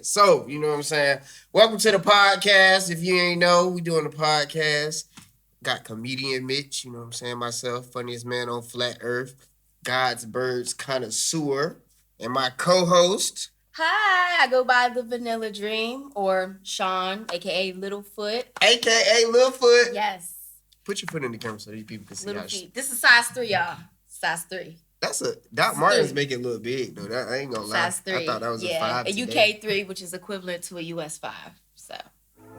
So, you know what I'm saying? Welcome to the podcast. If you ain't know, we doing the podcast. Got Comedian Mitch, you know what I'm saying? Myself, funniest man on flat earth, God's birds connoisseur, and my co-host. Hi, I go by the Vanilla Dream or Sean, aka Littlefoot. AKA Littlefoot. Yes. Put your foot in the camera so these people can see Little feet. This is size 3, y'all. Size 3. That's a Doc Martens make it look big though. That I ain't gonna lie. Size 3. I thought that was a 5. A UK 3, which is equivalent to a US 5. So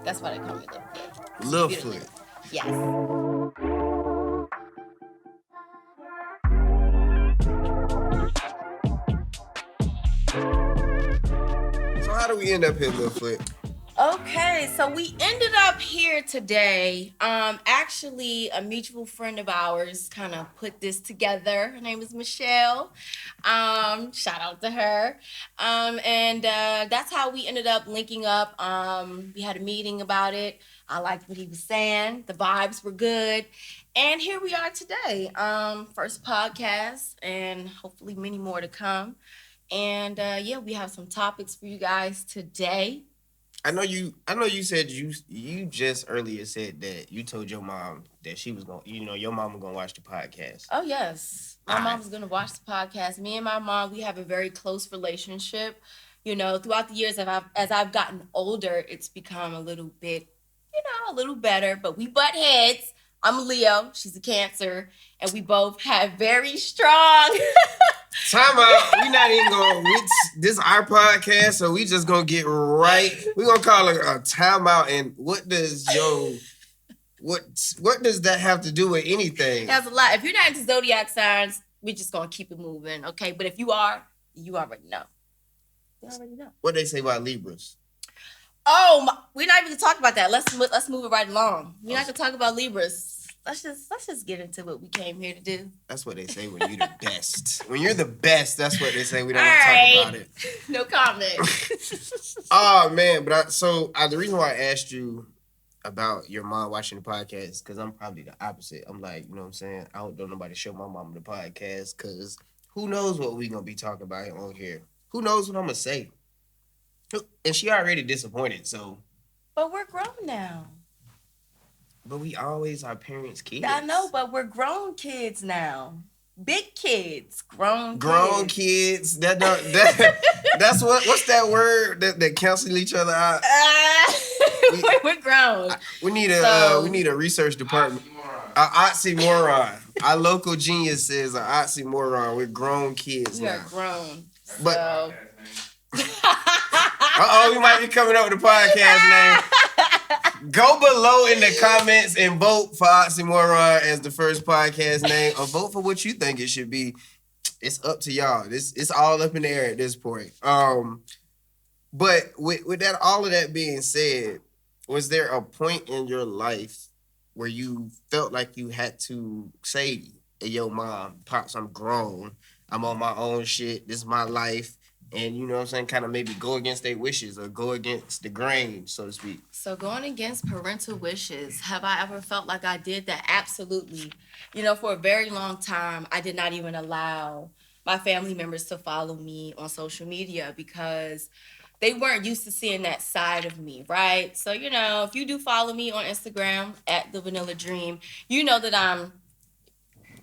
that's why they call me Littlefoot. Littlefoot. Yes. So how do we end up here, Littlefoot? Okay, so we ended up here today. Actually, a mutual friend of ours kind of put this together. Her name is Michelle. Shout out to her. And that's how we ended up linking up. We had a meeting about it. I liked what he was saying. The vibes were good. And here we are today. First podcast, and hopefully many more to come. And we have some topics for you guys today. I know you said you just earlier said that you told your mom that she was going, your mom was going to watch the podcast. Oh, yes. My mom was going to watch the podcast. Me and my mom, we have a very close relationship. You know, throughout the years, as I've gotten older, it's become a little bit, a little better. But we butt heads. I'm a Leo. She's a Cancer. And we both have very strong... Time out. We not even going. This is our podcast, so we just gonna get right. We gonna call it a timeout. And what does what does that have to do with anything? That's a lot. If you're not into zodiac signs, we're just gonna keep it moving, okay? But if you are, you already know. You already know. What they say about Libras? Oh, we're not even gonna talk about that. Let's move it right along. We're not gonna talk about Libras. Let's just get into what we came here to do. That's what they say when you're the best. When you're the best, that's what they say. We don't want to talk about it. No comment. Oh man, but the reason why I asked you about your mom watching the podcast is because I'm probably the opposite. I'm like, you know what I'm saying? I don't know nobody show my mom the podcast because who knows what we gonna be talking about on here? Who knows what I'm gonna say? And she already disappointed, so. But we're grown now. But we always our parents' kids. I know, but we're grown kids now. Big kids, grown kids. That's what's that word that cancel each other out? We're grown. We need a research department. An oxymoron. Our local genius says an oxymoron. We're grown kids now. We are grown. But we might be coming up with a podcast name. Go below in the comments and vote for Oxymoron as the first podcast name, or vote for what you think it should be. It's up to y'all. It's all up in the air at this point. But with that, all of that being said, was there a point in your life where you felt like you had to say, hey, yo, mom, pops, I'm grown. I'm on my own shit. This is my life. And, you know what I'm saying, kind of maybe go against their wishes or go against the grain, so to speak. So going against parental wishes, have I ever felt like I did that? Absolutely. For a very long time, I did not even allow my family members to follow me on social media because they weren't used to seeing that side of me, right? So, if you do follow me on Instagram at The Vanilla Dream, you know that I'm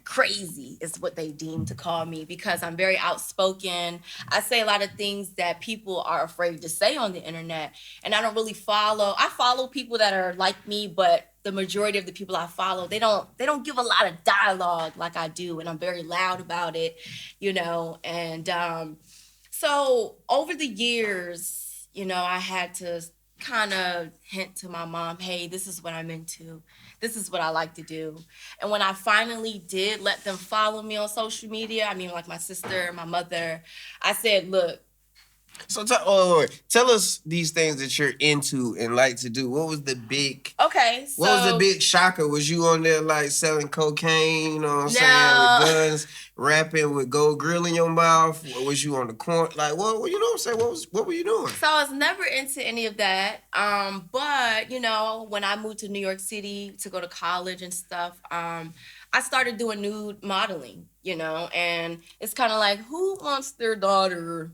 crazy is what they deem to call me because I'm very outspoken. I say a lot of things that people are afraid to say on the internet, and I don't really follow. I follow people that are like me, but the majority of the people I follow, they don't give a lot of dialogue like I do, and I'm very loud about it, and so over the years, I had to kind of hint to my mom, hey, this is what I'm into. This is what I like to do. And when I finally did let them follow me on social media, like my sister, my mother, I said, look. So tell us these things that you're into and like to do. What was the big... Okay, so... What was the big shocker? Was you on there like selling cocaine, you know what I'm saying, with guns, rapping with gold grill in your mouth? Or was you on the corner? Like, what, you know what I'm saying? What were you doing? So I was never into any of that. But, when I moved to New York City to go to college and stuff, I started doing nude modeling, and it's kind of like, who wants their daughter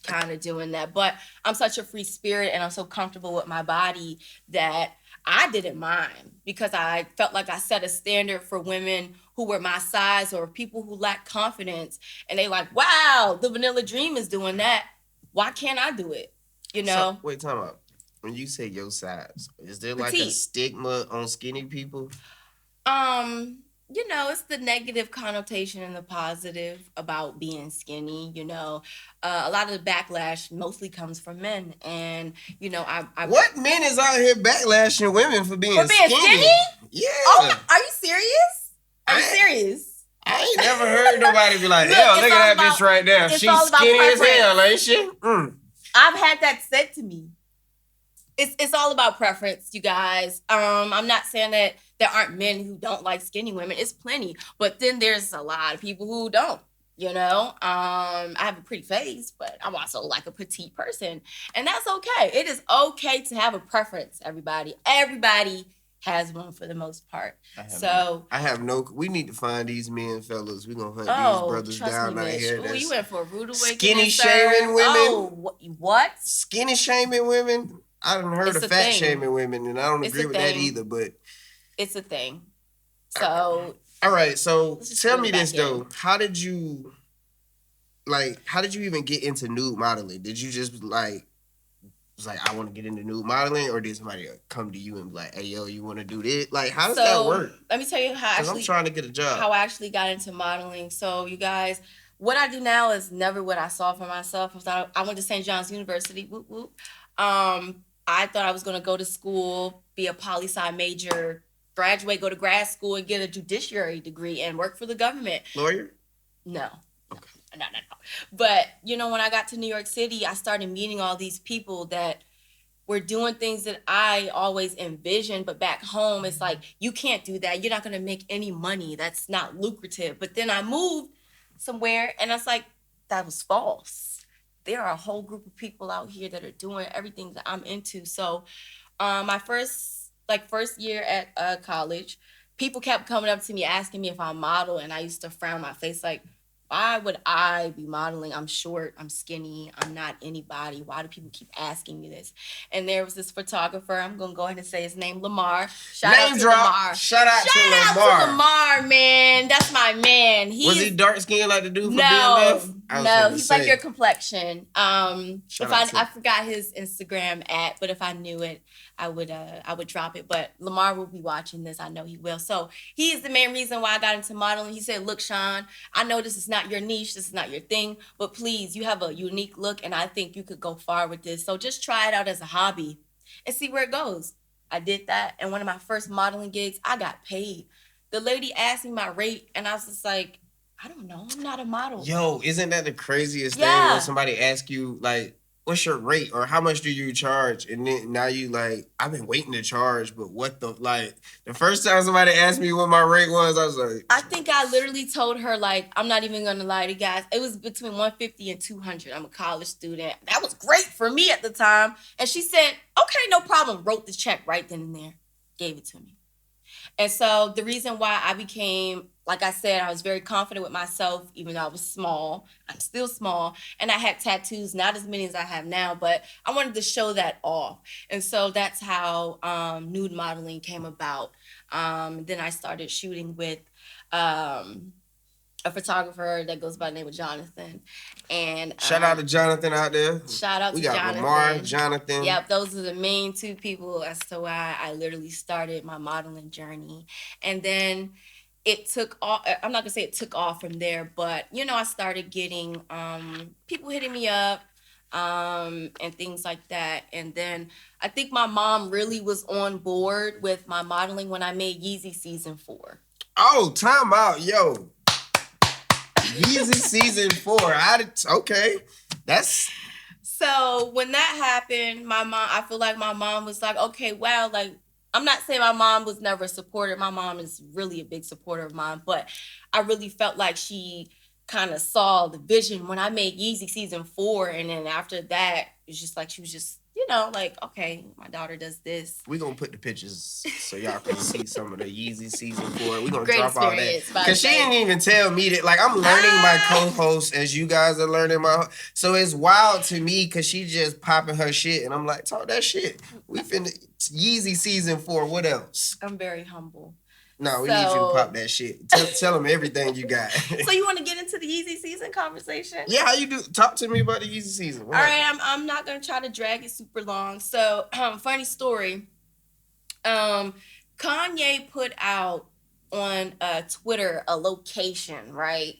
kind of doing that. But I'm such a free spirit and I'm so comfortable with my body that I didn't mind because I felt like I set a standard for women who were my size or people who lack confidence. And they like, wow, the Vanilla Dream is doing that. Why can't I do it? You know? So, wait, time out. When you say your size, is there like a Petite. stigma on skinny people? You know, it's the negative connotation and the positive about being skinny. You know, a lot of the backlash mostly comes from men, and you know, I What men is out here backlashing women for being skinny? Yeah. Oh, are you serious? Are you serious? I ain't never heard nobody be like, Look, yo, look it's at all that bitch about- right there. it's She's all about skinny as preference. hell, ain't she? Mm. I've had that said to me. It's all about preference, you guys. I'm not saying that there aren't men who don't like skinny women. It's plenty, but then there's a lot of people who don't. You know, I have a pretty face, but I'm also like a petite person, and that's okay. It is okay to have a preference. Everybody has one for the most part. I have no. We need to find these men, fellas. We gonna hunt these brothers down out here. Ooh, you went for a rude awakening. Skinny shaming women. Oh, what? Skinny shaming women. I done heard of fat shaming women, and I don't agree with that either. But it's a thing. So all right. So tell me this though. How did you even get into nude modeling? Did you just like was like, I want to get into nude modeling, or did somebody come to you and be like, hey yo, you want to do this? Like, how does that work? Let me tell you how I'm trying to get a job. How I actually got into modeling. So you guys, what I do now is never what I saw for myself. I went to St. John's University. Whoop whoop. I thought I was going to go to school, be a poli-sci major, graduate, go to grad school, and get a judiciary degree and work for the government. Lawyer? No. Okay. No. But, you know, when I got to New York City, I started meeting all these people that were doing things that I always envisioned. But back home, it's like, you can't do that. You're not going to make any money. That's not lucrative. But then I moved somewhere, and I was like, that was false. There are a whole group of people out here that are doing everything that I'm into. So my first year at college, people kept coming up to me asking me if I model, and I used to frown my face like, why would I be modeling? I'm short, I'm skinny, I'm not anybody. Why do people keep asking me this? And there was this photographer, I'm going to go ahead and say his name, Lamar. Shout out to Lamar. Shout out to Lamar, man. That's my man. Was he dark skinned like the dude from BMF? No, he's say. like your complexion. I forgot his Instagram but if I knew it, I would drop it. But Lamar will be watching this. I know he will. So he is the main reason why I got into modeling. He said, look, Sean, I know this is not your niche, this is not your thing, but please, you have a unique look, and I think you could go far with this. So just try it out as a hobby and see where it goes. I did that, and one of my first modeling gigs, I got paid. The lady asked me my rate, and I was just like, I don't know, I'm not a model. Yo, isn't that the craziest thing when somebody asks you, like, what's your rate or how much do you charge? And then now you like, I've been waiting to charge, but the first time somebody asked me what my rate was, I was like, I think I literally told her, like, I'm not even gonna lie to you guys, it was between $150 and $200. I'm a college student. That was great for me at the time. And she said, okay, no problem. Wrote the check right then and there, gave it to me. And so the reason why I became, like I said, I was very confident with myself, even though I was small. I'm still small. And I had tattoos, not as many as I have now, but I wanted to show that off. And so that's how nude modeling came about. Then I started shooting with a photographer that goes by the name of Jonathan. And shout out to Jonathan out there. Shout out to Jonathan. We got Lamar, Jonathan. Yep, those are the main two people as to why I literally started my modeling journey. And then it took off. I'm not gonna say it took off from there, but you know, I started getting people hitting me up and things like that. And then I think my mom really was on board with my modeling when I made Yeezy season 4. Oh, time out, yo. Yeezy season 4. Okay. That's so when that happened, I feel like my mom was like, okay, wow, like, I'm not saying my mom was never a supporter. My mom is really a big supporter of mine, but I really felt like she kind of saw the vision when I made Yeezy season 4. And then after that, it's just like she was just, like, okay, my daughter does this. We gonna put the pictures so y'all can see some of the Yeezy season 4. We gonna Great drop all that experience, by because the she way. didn't even tell me that. Like, I'm learning my co-host as you guys are learning my. So it's wild to me because she just popping her shit, and I'm like, talk that shit. We finna Yeezy season 4. What else? I'm very humble. No, we need you to pop that shit. Tell them everything you got. So you want to get into the Yeezy season conversation? Yeah, how you do? Talk to me about the Yeezy season. All right, I'm not gonna try to drag it super long. So, funny story. Kanye put out on Twitter a location, right?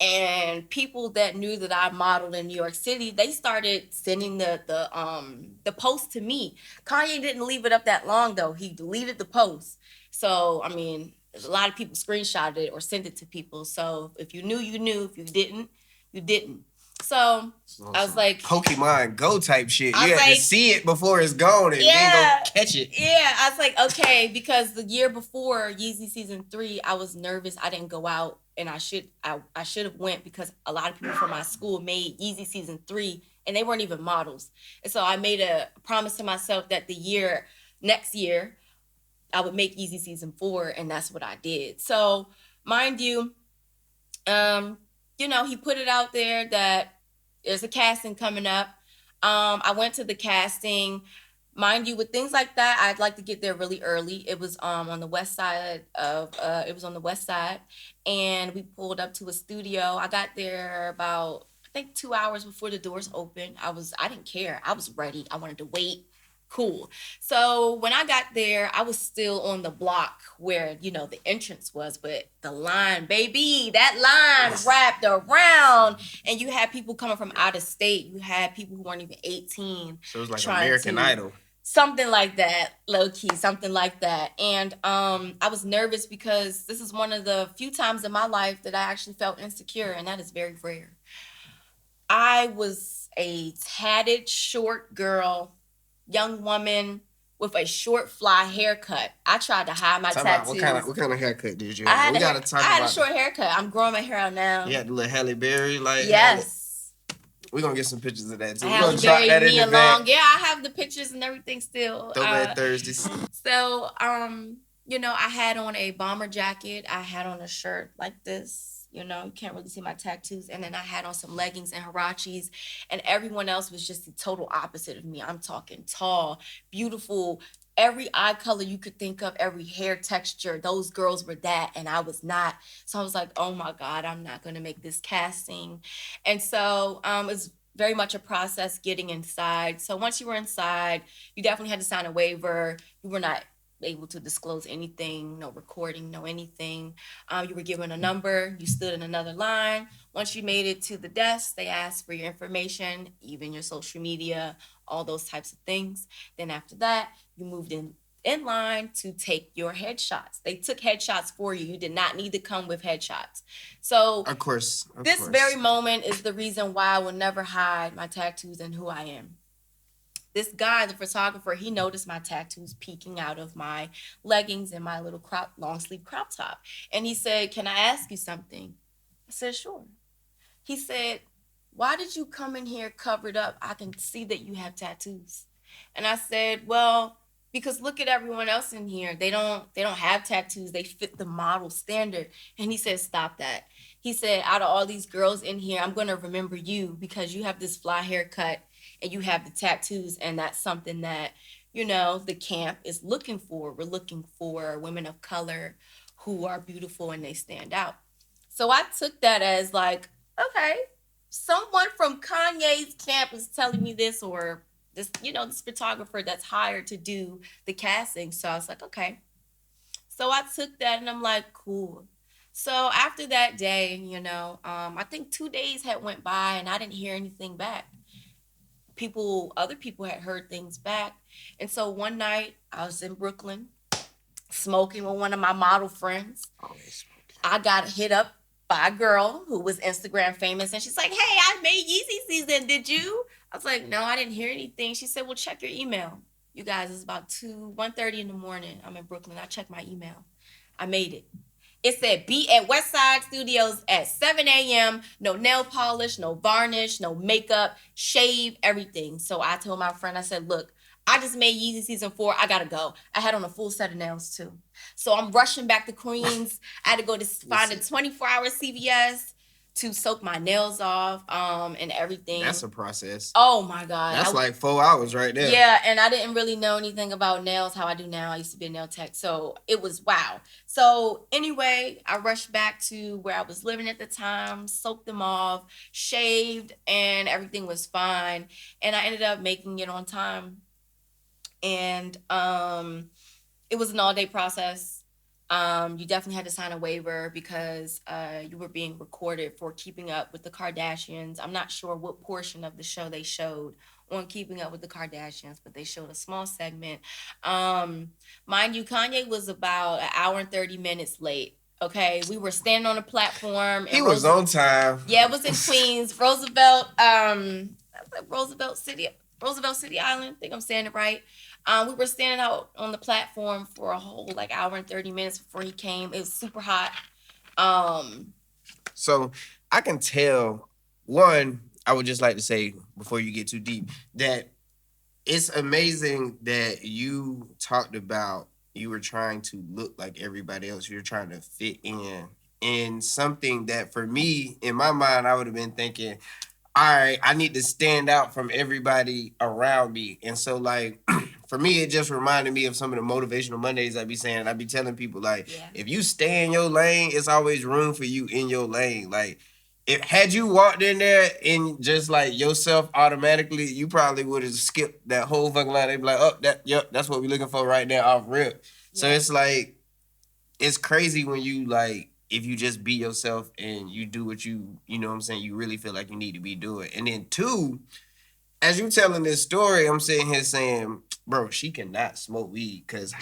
And people that knew that I modeled in New York City, they started sending the post to me. Kanye didn't leave it up that long though. He deleted the post. So I mean, a lot of people screenshotted it or sent it to people. So if you knew, you knew. If you didn't, you didn't. So I was like, Pokemon Go type shit. You have like, to see it before it's gone and then go catch it. Yeah, I was like, okay, because the year before Yeezy season 3, I was nervous. I didn't go out, and I should have went because a lot of people from my school made Yeezy season 3, and they weren't even models. And so I made a promise to myself that next year, I would make Yeezy season 4, and that's what I did. So, mind you, he put it out there that there's a casting coming up. I went to the casting. Mind you, with things like that, I'd like to get there really early. It was on the west side, and we pulled up to a studio. I got there about, I think, 2 hours before the doors opened. I didn't care. I was ready. I wanted to wait. Cool. So when I got there, I was still on the block where, the entrance was, but the line, baby, that line wrapped around, and you had people coming from out of state. You had people who weren't even 18. So it was like American Idol. Something like that, low key, something like that. And I was nervous because this is one of the few times in my life that I actually felt insecure, and that is very rare. I was a tatted, short girl, young woman with a short fly haircut. I tried to hide my tattoos. What kind of haircut did you have? I had a short haircut. I'm growing my hair out now. You had the little Halle Berry, like. Yes. We're gonna get some pictures of that too. Halle Berry, me along. Yeah, I have the pictures and everything still. Throwback Thursdays. So, I had on a bomber jacket. I had on a shirt like this. You can't really see my tattoos. And then I had on some leggings and Hirachis. And everyone else was just the total opposite of me. I'm talking tall, beautiful, every eye color you could think of, every hair texture. Those girls were that, and I was not. So I was like, oh my God, I'm not going to make this casting. And so it's very much a process getting inside. So once you were inside, you definitely had to sign a waiver. You were not able to disclose anything, no recording, no anything. You were given a number, you stood in another line. Once you made it to the desk, they asked for your information, even your social media, all those types of things. Then after that, you moved in line to take your headshots. They took headshots for you. You did not need to come with headshots. So of course. This very moment is the reason why I will never hide my tattoos and who I am. This guy, the photographer, he noticed my tattoos peeking out of my leggings and my little long sleeve crop top. And he said, can I ask you something? I said, sure. He said, why did you come in here covered up? I can see that you have tattoos. And I said, well, because look at everyone else in here. They don't have tattoos. They fit the model standard. And he said, stop that. He said, out of all these girls in here, I'm going to remember you because you have this fly haircut and you have the tattoos, and that's something that, the camp is looking for. We're looking for women of color who are beautiful and they stand out. So I took that as like, okay, someone from Kanye's camp is telling me this, or this, this photographer that's hired to do the casting. So I was like, okay. So I took that and I'm like, cool. So after that day, I think 2 days had went by and I didn't hear anything back. Other people had heard things back. And so one night I was in Brooklyn smoking with one of my model friends. I got hit up by a girl who was Instagram famous, and she's like, hey, I made Yeezy season. Did you? I was like, no, I didn't hear anything. She said, well, check your email. You guys, it's about 1:30 in the morning. I'm in Brooklyn. I checked my email. I made it. It said, be at Westside Studios at 7 a.m. No nail polish, no varnish, no makeup, shave, everything. So I told my friend, I said, look, I just made Yeezy season 4. I gotta go. I had on a full set of nails too. So I'm rushing back to Queens. I had to go to find a 24-hour CVS to soak my nails off, and everything. That's a process. Oh my God. That's like 4 hours right there. Yeah, and I didn't really know anything about nails how I do now. I used to be a nail tech. So it was wow. So anyway, I rushed back to where I was living at the time, soaked them off, shaved, and everything was fine. And I ended up making it on time. And it was an all-day process. You definitely had to sign a waiver because you were being recorded for Keeping Up with the Kardashians. I'm not sure what portion of the show they showed on Keeping Up with the Kardashians, but they showed a small segment. Mind you, Kanye was about an hour and 30 minutes late. Okay, we were standing on a platform. He was on time. Yeah, it was in Queens, Roosevelt City Island. I think I'm saying it right. We were standing out on the platform for a whole like hour and 30 minutes before he came. It was super hot. So I can tell, one, I would just like to say before you get too deep, that it's amazing that you talked about you were trying to look like everybody else. You're trying to fit in something that for me, in my mind, I would have been thinking, all right, I need to stand out from everybody around me. And so, like, for me, it just reminded me of some of the motivational Mondays I be saying. I be telling people, like, if you stay in your lane, it's always room for you in your lane. Like, had you walked in there and just, like, yourself automatically, you probably would have skipped that whole fucking line. They'd be like, that's what we're looking for right now, off rip. Yeah. So it's like, it's crazy when you, like, if you just be yourself and you do what you know what I'm saying, you really feel like you need to be doing. And then two, as you telling this story, I'm sitting here saying, bro, she cannot smoke weed because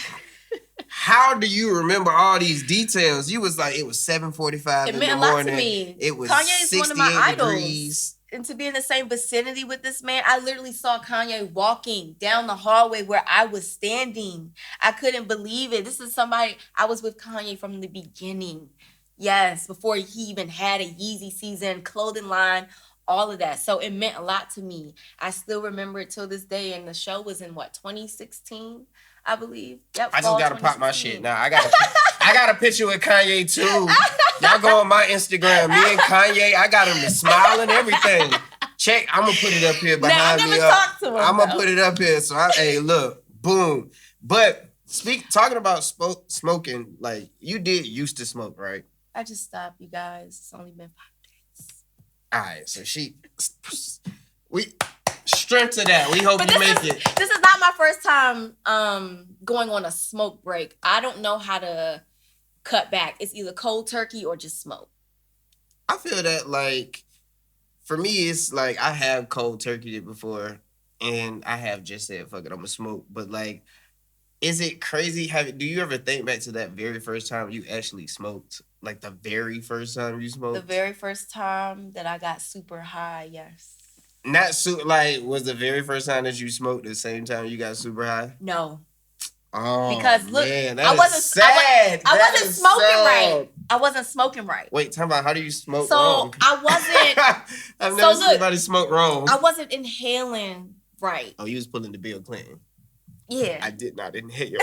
how do you remember all these details? You was like, it was 7:45 in the morning. It meant a lot to me. It was Kanye is one of my degrees. Idols. And to be in the same vicinity with this man, I literally saw Kanye walking down the hallway where I was standing. I couldn't believe it. This is somebody, I was with Kanye from the beginning. Yes, before he even had a Yeezy season, clothing line, all of that. So it meant a lot to me. I still remember it till this day. And the show was in 2016, I believe. Yep. I just gotta pop my shit now. I got a picture with Kanye too. Y'all go on my Instagram. Me and Kanye, I got him to smile and everything. Check. I'm gonna put it up here behind me. I'm gonna put it up here. So hey, look, boom. But talking about smoking, like you did used to smoke, right? I just stopped, you guys. It's only been 5 days. All right, so we strength to that. We hope you make it. This is not my first time going on a smoke break. I don't know how to cut back. It's either cold turkey or just smoke. I feel that, like, for me, it's like I have cold turkeyed it before, and I have just said, fuck it, I'm gonna smoke. But, like, is it crazy? Do you ever think back to that very first time you actually smoked? Like the very first time you smoked? The very first time that I got super high, yes. Not like, was the very first time that you smoked the same time you got super high? No. Oh, because look, man, I wasn't sad. I wasn't smoking right. I wasn't smoking right. Wait, tell me, how do you smoke wrong? So I wasn't. I've never seen anybody smoke wrong. I wasn't inhaling right. Oh, you was pulling the Bill Clinton. Yeah. I did not inhale.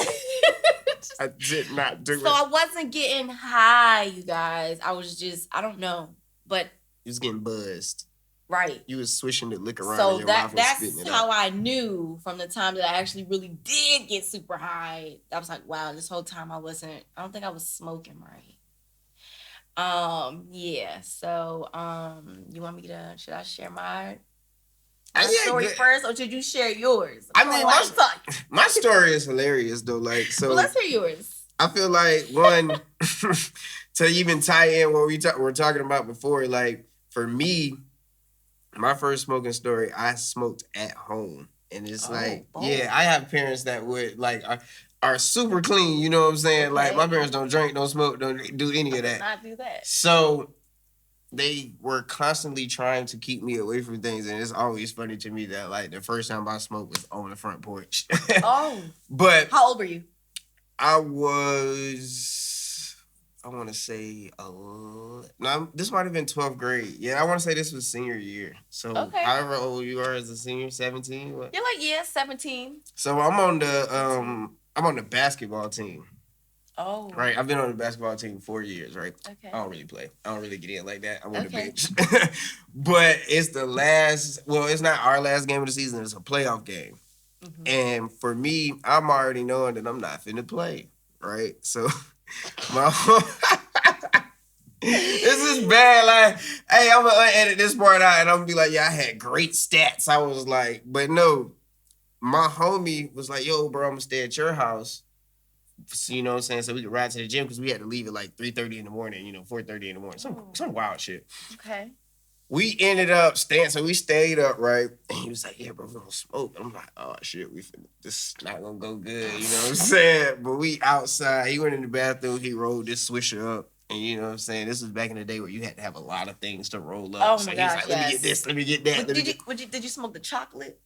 I did not do it. So I wasn't getting high, you guys. I was just, I don't know, but you was getting buzzed. Right. You was swishing the liquor around in your mouth and spitting it out. That's how I knew from the time that I actually really did get super high. I was like, wow, this whole time I don't think I was smoking right. Yeah. So, you want me to, should I share my story first, or should you share yours? I mean, my story is hilarious though. Like, so well, let's hear yours. I feel like one to even tie in what we're talking about before. Like for me, my first smoking story, I smoked at home, and it's yeah, I have parents that would like are super clean. You know what I'm saying? Okay. Like my parents don't drink, don't smoke, don't do any of that. Not do that. So they were constantly trying to keep me away from things, and it's always funny to me that like the first time I smoked was on the front porch. Oh, but how old were you? I was I want to say, no, this might have been 12th grade. Yeah, I want to say this was senior year. So, Okay. however old you are as a senior, 17. What? You're like, yeah, 17. So I'm on the basketball team. Oh. Right, I've been on the basketball team 4 years. Right, Okay. I don't really play. I don't really get in like that. I'm on the Okay. bench. But it's the last. Well, it's not our last game of the season. It's a playoff game. And for me, I'm already knowing that I'm not finna play. Right, so my this is bad. Like, hey, I'm gonna edit this part out, and I'm gonna be like, yeah, I had great stats. I was like, but no, my homie was like, yo, bro, I'm gonna stay at your house. So, you know what I'm saying? So we could ride to the gym because we had to leave at like 3:30 in the morning, 4:30 in the morning. Some wild shit. Okay. We ended up staying, so we stayed up, right? And he was like, yeah, bro, we're gonna smoke. I'm like, oh shit, this not gonna go good, you know what I'm saying? But we outside, he went in the bathroom, he rolled this swisher up. And you know what I'm saying? This was back in the day where you had to have a lot of things to roll up. Oh so my he gosh, was like, let me get this, let me get that. Did you smoke the chocolate?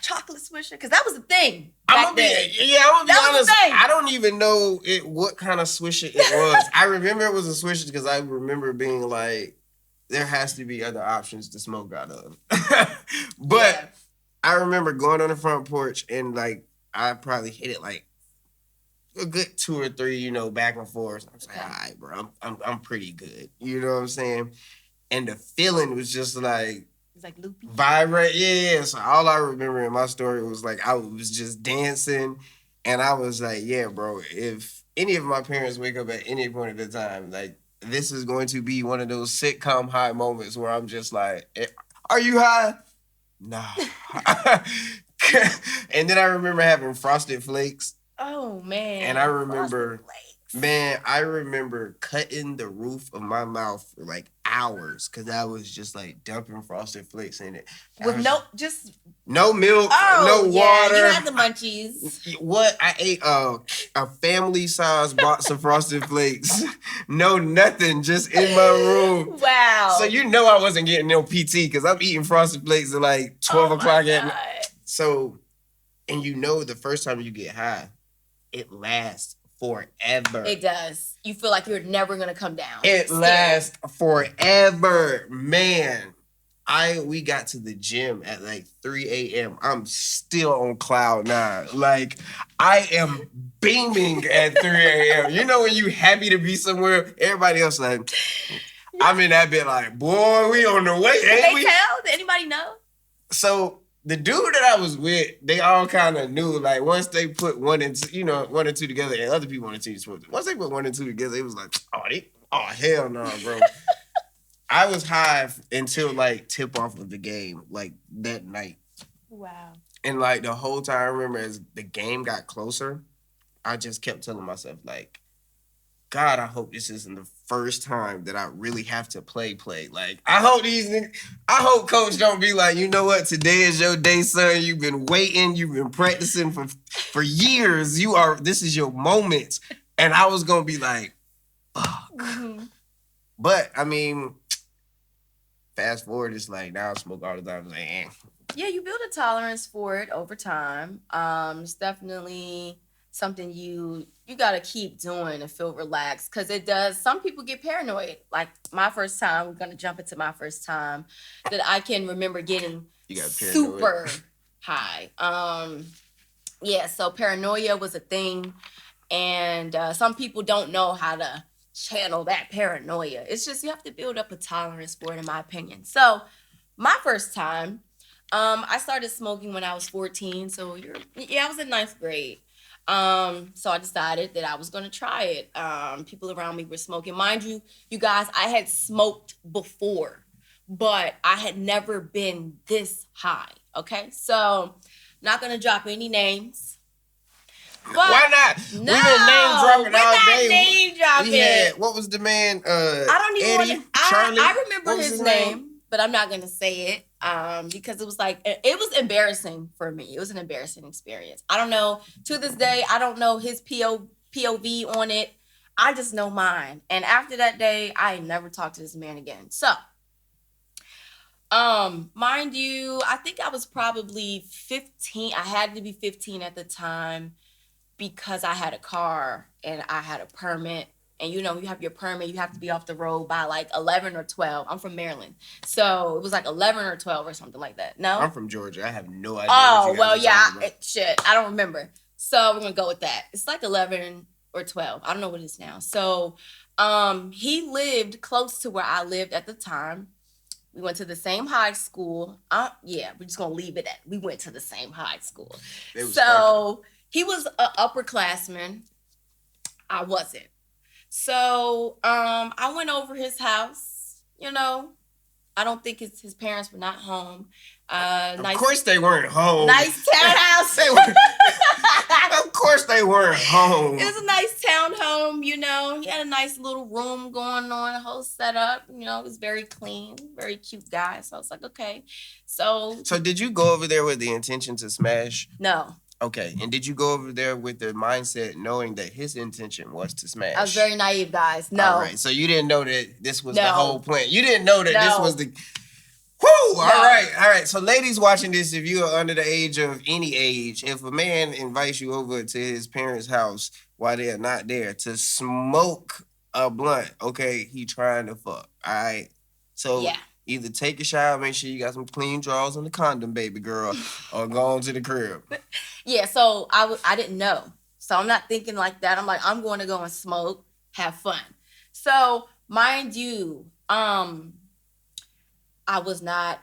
Chocolate swisher? Because that was the thing. I'm gonna be honest. I don't even know what kind of swisher it was. I remember it was a swisher because I remember being like, there has to be other options to smoke out of. But I remember going on the front porch and like I probably hit it like a good 2 or 3, back and forth. I was like, all right, bro, I'm pretty good. You know what I'm saying? And the feeling was just like. It's like loopy. Vibrant, yeah. So all I remember in my story was like I was just dancing, and I was like, yeah, bro. If any of my parents wake up at any point of the time, like this is going to be one of those sitcom high moments where I'm just like, are you high? Nah. And then I remember having Frosted Flakes. Oh man. And I remember. Man, I remember cutting the roof of my mouth for like hours because I was just like dumping Frosted Flakes in it. With no milk, no water. You had the munchies. What? I ate a family size box of Frosted Flakes. No nothing, just in my room. Wow. So I wasn't getting no PT because I'm eating Frosted Flakes at like 12 o'clock at night. So, and the first time you get high, it lasts forever. It does. You feel like you're never gonna come down. It lasts forever, man. We got to the gym at like 3 a.m. I'm still on cloud 9. Like I am beaming at 3 a.m. You know when you happy to be somewhere, everybody else like I'm in that bit like, boy, we on the way. Did they tell? Did anybody know? So the dude that I was with, they all kind of knew. Like once they put 1 and 2 together, and other people wanted to smoke. Once they put 1 and 2 together, it was like, oh hell no, bro. I was high until like tip off of the game, like that night. Wow. And like the whole time, I remember as the game got closer, I just kept telling myself like, God, I hope this isn't the first time that I really have to play. Like, I hope coach don't be like, you know what, today is your day, son. You've been waiting, you've been practicing for years. This is your moment. And I was gonna be like, fuck. Mm-hmm. But I mean, fast forward, it's like now I smoke all the time. It's like, Yeah, you build a tolerance for it over time. It's definitely something you gotta keep doing and feel relaxed because it does. Some people get paranoid. Like my first time, we're gonna jump into my first time that I can remember getting super high. Yeah, so paranoia was a thing, and some people don't know how to channel that paranoia. It's just you have to build up a tolerance for it, in my opinion. So my first time, I started smoking when I was 14. So I was in 9th grade. So I decided that I was going to try it. People around me were smoking. Mind you, you guys, I had smoked before, but I had never been this high. Okay. So not going to drop any names. But why not? No, we've been name dropping all day. Name dropping. What was the man? I don't even Eddie, Charlie. I remember his name, but I'm not going to say it. Because it was embarrassing for me. It was an embarrassing experience. I don't know, to this day, I don't know his POV on it. I just know mine. And after that day, I never talked to this man again. So, mind you, I think I was probably 15. I had to be 15 at the time because I had a car and I had a permit. and you have your permit, you have to be off the road by like 11 or 12. I'm from Maryland, so it was like 11 or 12 or something like that. No, I'm from Georgia. I have no idea. Oh, what you guys well, are yeah, talking about. shit, I don't remember. So we're gonna go with that. It's like 11 or 12. I don't know what it is now. So, he lived close to where I lived at the time. We went to the same high school. Yeah, we're just gonna leave it at we went to the same high school. So he was an upperclassman. I wasn't. So I went over his house. I don't think his parents were not home. Of course they weren't home. Nice townhouse. Of course they weren't home. It was a nice townhome, He had a nice little room going on, a whole setup. It was very clean, very cute guy. So I was like, okay. So did you go over there with the intention to smash? No. Okay. And did you go over there with the mindset knowing that his intention was to smash? I was very naive, guys. No. All right. So you didn't know that this was the whole plan. You didn't know that this was the... Woo! No. All right. So ladies watching this, if you are under the age of any age, if a man invites you over to his parents' house while they're not there to smoke a blunt, okay, he trying to fuck. All right. So either take a shower, make sure you got some clean drawers and a condom, baby girl, or go on to the crib. Yeah, so I didn't know. So I'm not thinking like that. I'm like, I'm going to go and smoke, have fun. So mind you, I was not,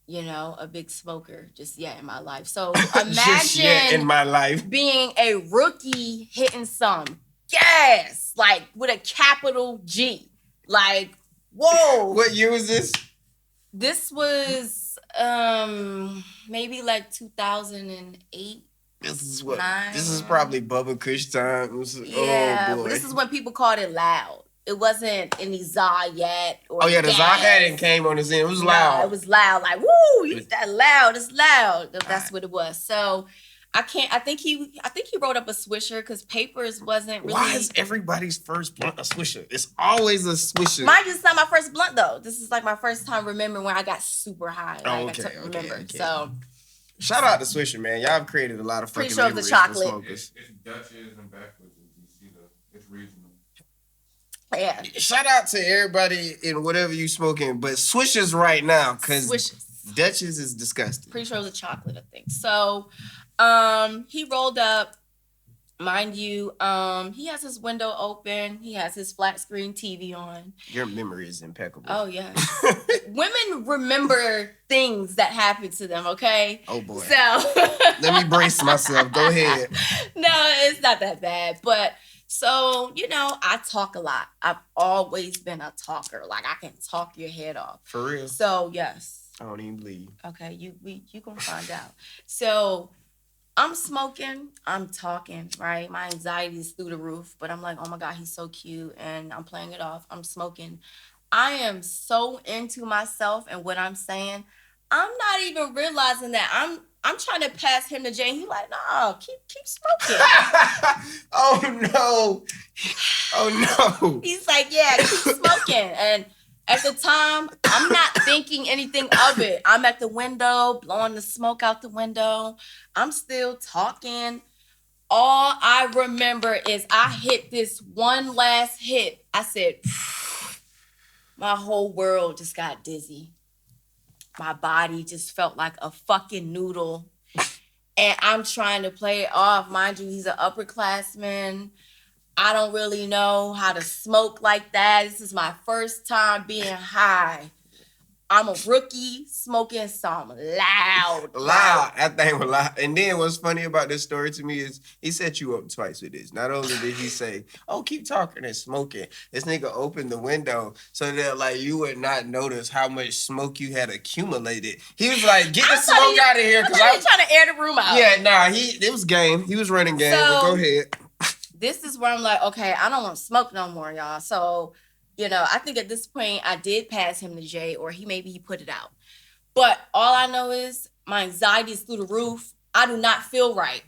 a big smoker just yet in my life. So imagine in my life being a rookie hitting some gas, like with a capital G. Like, whoa. What year was this? This was maybe like 2008. This is probably Bubba Kush times. Yeah, oh boy. But this is when people called it loud. It wasn't any za yet. Or the za hadn't came on the scene. It was loud. No, it was loud. Like, woo, you that loud. It's loud. That's what it was. So I think he wrote up a swisher because papers wasn't really. Why is everybody's first blunt a swisher? It's always a swisher. Mine just not my first blunt though. This is like my first time remembering when I got super high. Okay. So shout out to Swisher, man. Y'all have created a lot of fucking memories the chocolate. for smokers. It's Dutchess and backwards. You see it's regional. Yeah. Shout out to everybody in whatever you smoking, but Swishers right now, because Dutchess is disgusting. Pretty sure it was a chocolate, I think. So, he rolled up. Mind you, he has his window open. He has his flat screen TV on. Your memory is impeccable. Oh, yeah. Women remember things that happen to them, okay? Oh, boy. So let me brace myself. Go ahead. No, it's not that bad. But so, I talk a lot. I've always been a talker. Like, I can talk your head off. For real? So, yes. I don't even believe. Okay, you gonna find out. So I'm smoking, I'm talking, right? My anxiety is through the roof, but I'm like, oh my God, he's so cute. And I'm playing it off. I'm smoking. I am so into myself and what I'm saying. I'm not even realizing that I'm trying to pass him to Jay. He like, no, keep smoking. Oh no. He's like, yeah, keep smoking. And at the time, I'm not thinking anything of it. I'm at the window, blowing the smoke out the window. I'm still talking. All I remember is I hit this one last hit. I said, my whole world just got dizzy. My body just felt like a fucking noodle. And I'm trying to play it off. Mind you, he's an upperclassman. I don't really know how to smoke like that. This is my first time being high. I'm a rookie smoking some loud. That thing was loud. And then what's funny about this story to me is he set you up twice with this. Not only did he say, oh, keep talking and smoking, this nigga opened the window so that like you would not notice how much smoke you had accumulated. He was like, get the smoke out of here. I thought he was trying to air the room out. Yeah, nah, it was game. He was running game, but go ahead. This is where I'm like, okay, I don't want to smoke no more, y'all. So, I think at this point I did pass him to Jay, or maybe he put it out. But all I know is my anxiety is through the roof. I do not feel right.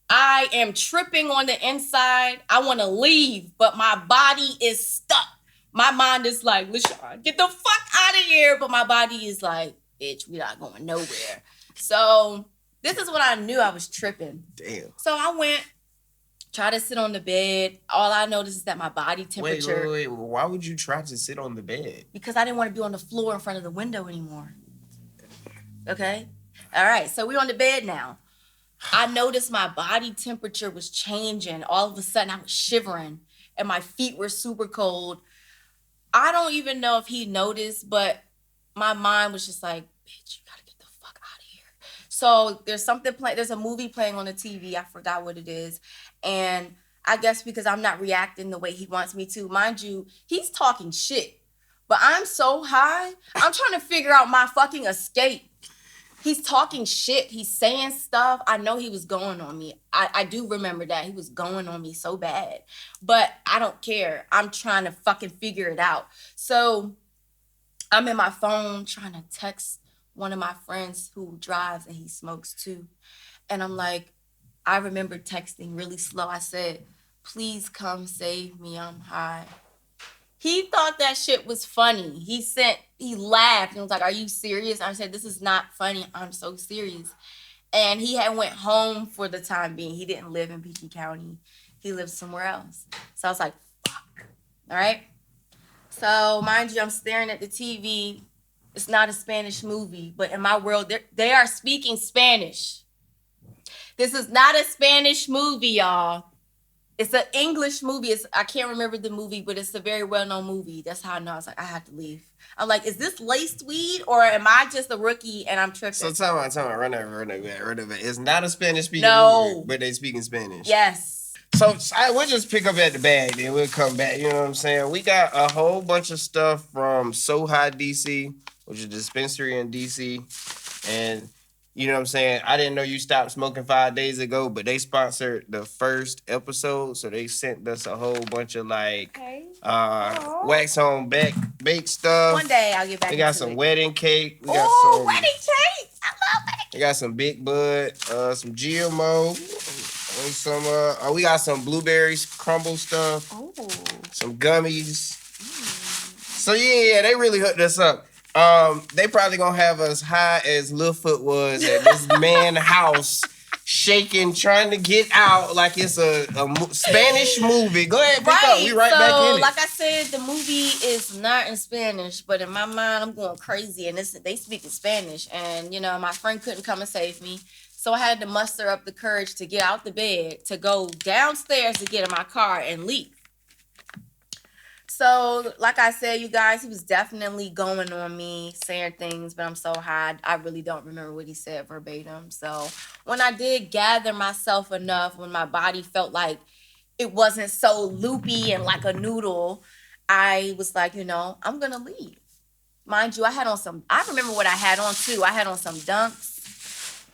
I am tripping on the inside. I want to leave, but my body is stuck. My mind is like, LaShawn, get the fuck out of here. But my body is like, bitch, we not going nowhere. So this is when I knew I was tripping. Damn. So I went. Try to sit on the bed. All I noticed is that my body temperature. Wait. Why would you try to sit on the bed? Because I didn't want to be on the floor in front of the window anymore. Okay? All right, so we're on the bed now. I noticed my body temperature was changing. All of a sudden, I was shivering and my feet were super cold. I don't even know if he noticed, but my mind was just like, bitch, you gotta get the fuck out of here. So there's a movie playing on the TV. I forgot what it is. And I guess because I'm not reacting the way he wants me to. Mind you, he's talking shit. But I'm so high, I'm trying to figure out my fucking escape. He's talking shit. He's saying stuff. I know he was going on me. I do remember that. He was going on me so bad. But I don't care. I'm trying to fucking figure it out. So I'm in my phone trying to text one of my friends who drives and he smokes too. And I'm like, I remember texting really slow. I said, please come save me. I'm high. He thought that shit was funny. He laughed and was like, are you serious? I said, this is not funny. I'm so serious. And he had went home for the time being. He didn't live in PG County. He lived somewhere else. So I was like, fuck. All right. So mind you, I'm staring at the TV. It's not a Spanish movie, but in my world, they are speaking Spanish. This is not a Spanish movie, y'all. It's an English movie. I can't remember the movie, but it's a very well-known movie. That's how I know. I was like, I have to leave. I'm like, is this laced weed or am I just a rookie and I'm tripping? So tell me, run over. It's not a Spanish speaking movie, but they speaking Spanish. Yes. So we'll just pick up at the bag, then we'll come back. You know what I'm saying? We got a whole bunch of stuff from So High DC, which is a dispensary in DC, and you know what I'm saying? I didn't know you stopped smoking 5 days ago, but they sponsored the first episode. So they sent us a whole bunch of wax on baked stuff. One day I'll get back. We got some wedding cake. We got some wedding cake. I love wedding cake. We got some Big Bud, some GMO, and some we got some blueberries crumble stuff. Oh. Some gummies. So yeah, they really hooked us up. They probably gonna have us high as Lil Foot was at this man's house, shaking, trying to get out like it's a Spanish movie. Go ahead, pick up. We back in it. Like I said, the movie is not in Spanish, but in my mind, I'm going crazy, and they speak in Spanish. And you know, my friend couldn't come and save me, so I had to muster up the courage to get out the bed, to go downstairs to get in my car and leave. So, like I said, you guys, he was definitely going on me, saying things, but I'm so high, I really don't remember what he said verbatim. So, when I did gather myself enough, when my body felt like it wasn't so loopy and like a noodle, I was like, you know, I'm going to leave. Mind you, I remember what I had on too. I had on some Dunks.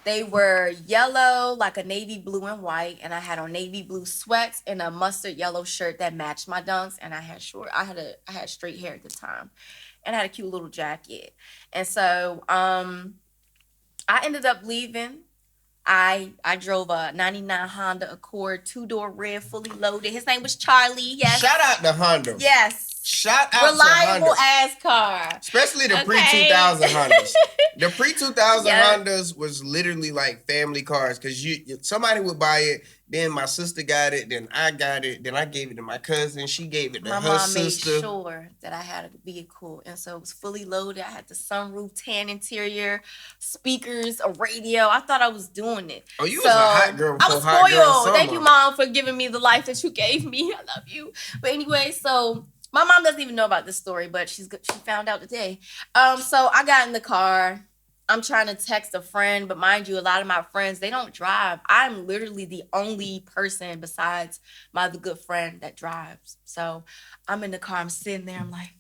They were yellow, like a navy blue and white, and I had on navy blue sweats and a mustard yellow shirt that matched my Dunks. And I had straight hair at the time, and I had a cute little jacket. And so I ended up leaving. I drove a 99 Honda Accord, 2-door red, fully loaded. His name was Charlie. Yes. Shout out to Honda. Yes. Shout out reliable to Honda. ass car. Especially the pre-2000 Hondas. The pre-2000 Hondas was literally like family cars because somebody would buy it, then my sister got it, then I got it, then I gave it to my cousin, she gave it to her sister. My mom made sure that I had a vehicle, and so it was fully loaded. I had the sunroof, tan interior, speakers, a radio. I thought I was doing it. Oh, you was a hot girl. I was spoiled. Thank you, Mom, for giving me the life that you gave me. I love you. But anyway, so my mom doesn't even know about this story, but she found out today. So I got in the car. I'm trying to text a friend, but mind you, a lot of my friends, they don't drive. I'm literally the only person besides my good friend that drives. So I'm in the car. I'm sitting there. I'm like,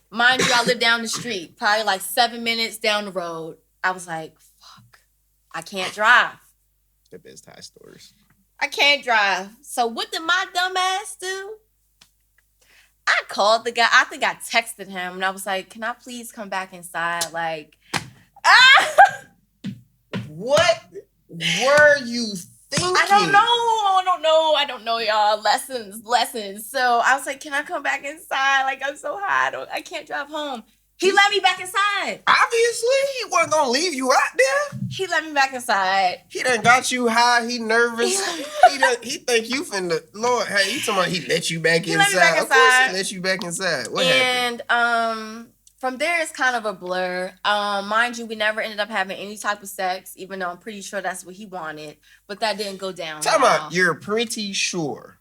mind you, I live down the street, probably like 7 minutes down the road. I was like, fuck, I can't drive. The best high stories. I can't drive. So what did my dumb ass do? I called the guy. I think I texted him, and I was like, can I please come back inside? Like, What were you thinking? I don't know, y'all. Lessons. So I was like, can I come back inside? Like, I'm so high. I can't drive home. He let me back inside. Obviously, he wasn't gonna leave you out there. He let me back inside. He done got you high. He nervous. He think you finna. Lord, hey, he talking about he let you back inside. Let me back Of course, inside. he let you back inside. What happened? And from there, it's kind of a blur. Mind you, we never ended up having any type of sex, even though I'm pretty sure that's what he wanted. But that didn't go down. Talking about you're pretty sure.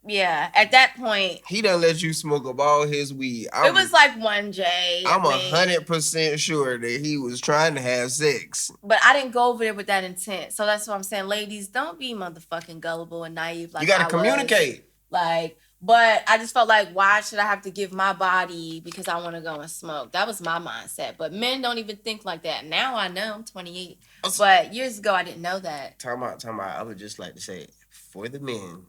Yeah, at that point, he done let you smoke up all his weed. It was like 1J. I'm 100% sure that he was trying to have sex. But I didn't go over there with that intent. So that's what I'm saying. Ladies, don't be motherfucking gullible and naive. Like you gotta communicate. But I just felt like, why should I have to give my body because I want to go and smoke? That was my mindset. But men don't even think like that. Now I know. I'm 28. But years ago, I didn't know that. Time out. I would just like to say, for the men,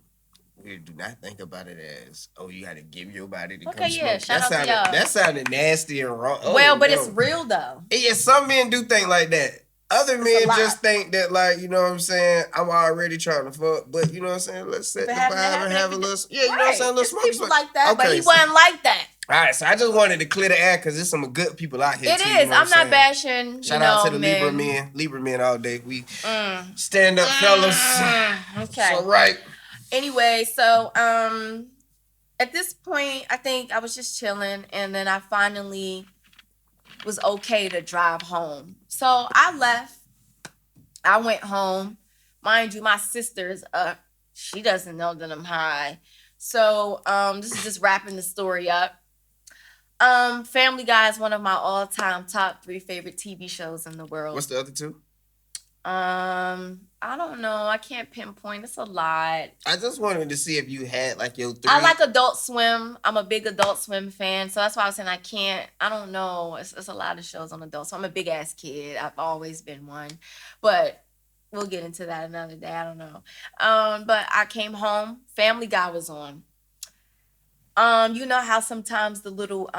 we do not think about it as, oh, you got to give your body to come smoke. Shout out to y'all. That sounded nasty and wrong. It's real, though. Yeah, some men do think like that. Other men just think that, like, you know what I'm saying, I'm already trying to fuck, but you know what I'm saying, let's set the vibe and have a little, you know what I'm saying, a little smoke. People like that, but he wasn't like that. All right, so I just wanted to clear the air because there's some good people out here. It is. You know I'm not bashing. Shout out to the men. Libra men all day. We stand up, fellas. Okay. So right. Anyway, so at this point, I think I was just chilling, and then I finally was okay to drive home. So I left. I went home. Mind you, my sister's up. She doesn't know that I'm high. So this is just wrapping the story up. Family Guy is one of my all-time top 3 favorite TV shows in the world. What's the other 2? I don't know. I can't pinpoint. It's a lot. I just wanted to see if you had like your 3. I like Adult Swim. I'm a big Adult Swim fan. So that's why I was saying I don't know. It's a lot of shows on Adult Swim. I'm a big ass kid. I've always been one. But we'll get into that another day. I don't know. But I came home. Family Guy was on. You know how sometimes the little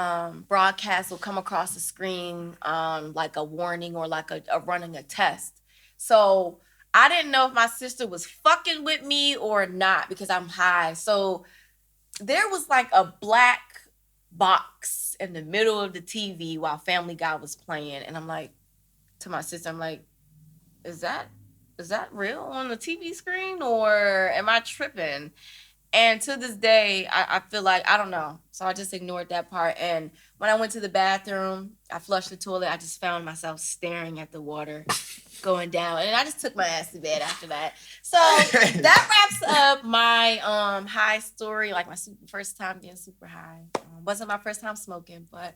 broadcast will come across the screen like a warning or like a running a test. So I didn't know if my sister was fucking with me or not because I'm high. So there was like a black box in the middle of the TV while Family Guy was playing. And I'm like, to my sister, I'm like, is that real on the TV screen or am I tripping? And to this day, I feel like, I don't know. So I just ignored that part. And when I went to the bathroom, I flushed the toilet. I just found myself staring at the water going down. And I just took my ass to bed after that. So that wraps up my high story, like my first time being super high. Wasn't my first time smoking, but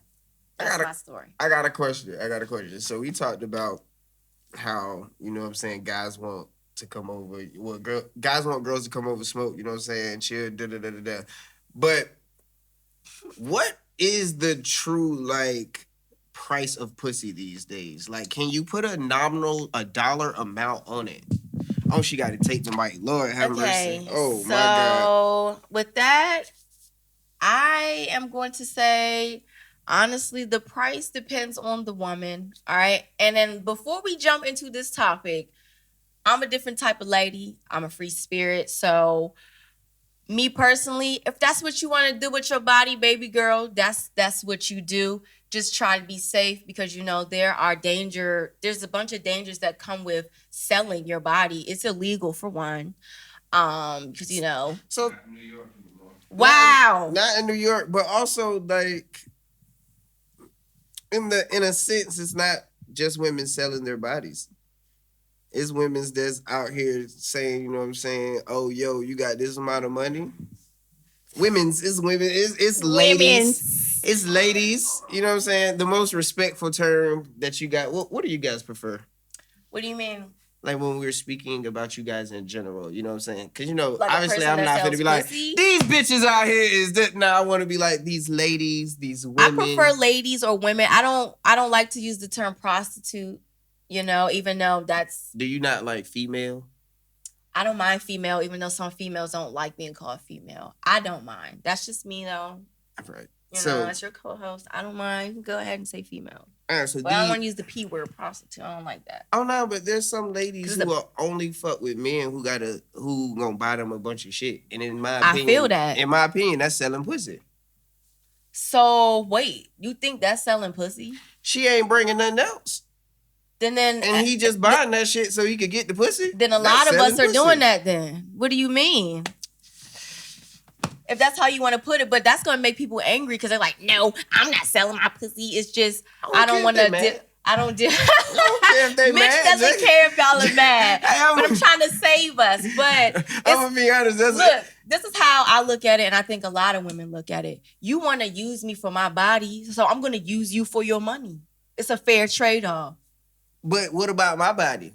that's my story. I got a question. So we talked about how, you know what I'm saying, guys want to come over. Well, guys want girls to come over, smoke, you know what I'm saying, chill, da-da-da-da-da. But what is the true, like, price of pussy these days? Like, can you put a dollar amount on it? Oh, she got to take the mic. Lord have mercy. Oh, my God. So, with that, I am going to say, honestly, the price depends on the woman, all right? And then before we jump into this topic, I'm a different type of lady. I'm a free spirit. So me personally, if that's what you want to do with your body, baby girl, that's what you do. Just try to be safe because, you know, there's a bunch of dangers that come with selling your body. It's illegal for one. Because, you know. So, Not in New York anymore. Wow. Not in New York, but also like in a sense, it's not just women selling their bodies. It's women's that's out here saying, you know what I'm saying, oh, yo, you got this amount of money. It's women, it's ladies. It's ladies, you know what I'm saying? The most respectful term that you got. What do you guys prefer? What do you mean? Like when we were speaking about you guys in general, you know what I'm saying? Because, you know, like obviously I'm not going to be like, these bitches out here is that. No, I want to be like these ladies, these women. I prefer ladies or women. I don't like to use the term prostitute. You know, even though that's... Do you not like female? I don't mind female, even though some females don't like being called female. I don't mind. That's just me, though. Right. You know, as your co-host, I don't mind. Go ahead and say female. All right, so but I don't want to use the P word, prostitute. I don't like that. Oh, no, but there's some ladies who will only fuck with men who gonna buy them a bunch of shit. And in my opinion... I feel that. In my opinion, that's selling pussy. So wait, you think that's selling pussy? She ain't bringing nothing else. Then And he just buying that shit so he could get the pussy? Then a lot of us are doing that then. What do you mean? If that's how you want to put it, but that's going to make people angry because they're like, no, I'm not selling my pussy. It's just, I don't want to I don't care if they Mitch mad. Doesn't care if y'all are mad. But I'm trying to save us. But I'm going to be honest. Look, this is how I look at it, and I think a lot of women look at it. You want to use me for my body, so I'm going to use you for your money. It's a fair trade-off. But what about my body?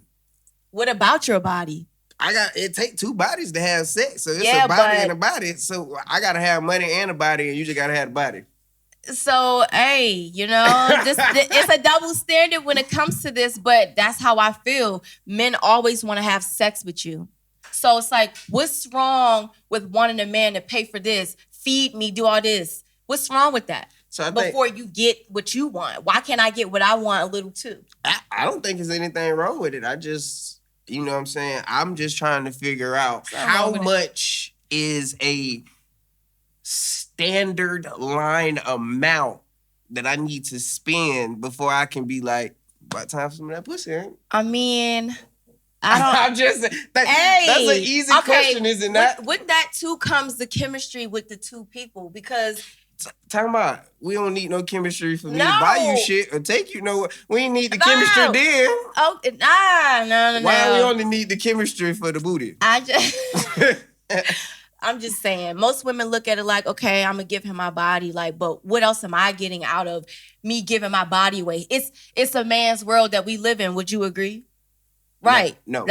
What about your body? It take two bodies to have sex. So it's a body and a body. So I gotta have money and a body, and you just gotta have a body. So, hey, you know, it's a double standard when it comes to this, but that's how I feel. Men always want to have sex with you. So it's like, what's wrong with wanting a man to pay for this, feed me, do all this? What's wrong with that? So before you get what you want, why can't I get what I want a little too? I don't think there's anything wrong with it. I just, you know what I'm saying? I'm just trying to figure out how much is a standard line amount that I need to spend before I can be like, about time for some of that pussy, ain't? I mean, I don't. I'm just that's an easy question, isn't it? With that too comes the chemistry with the two people because. Talking about we don't need no chemistry for me to buy you shit or take you nowhere. We ain't need the chemistry then. Oh, no. Why we only need the chemistry for the booty? I'm just saying, most women look at it like, okay, I'm gonna give him my body, like, but what else am I getting out of me giving my body away? It's a man's world that we live in. Would you agree? Right? No.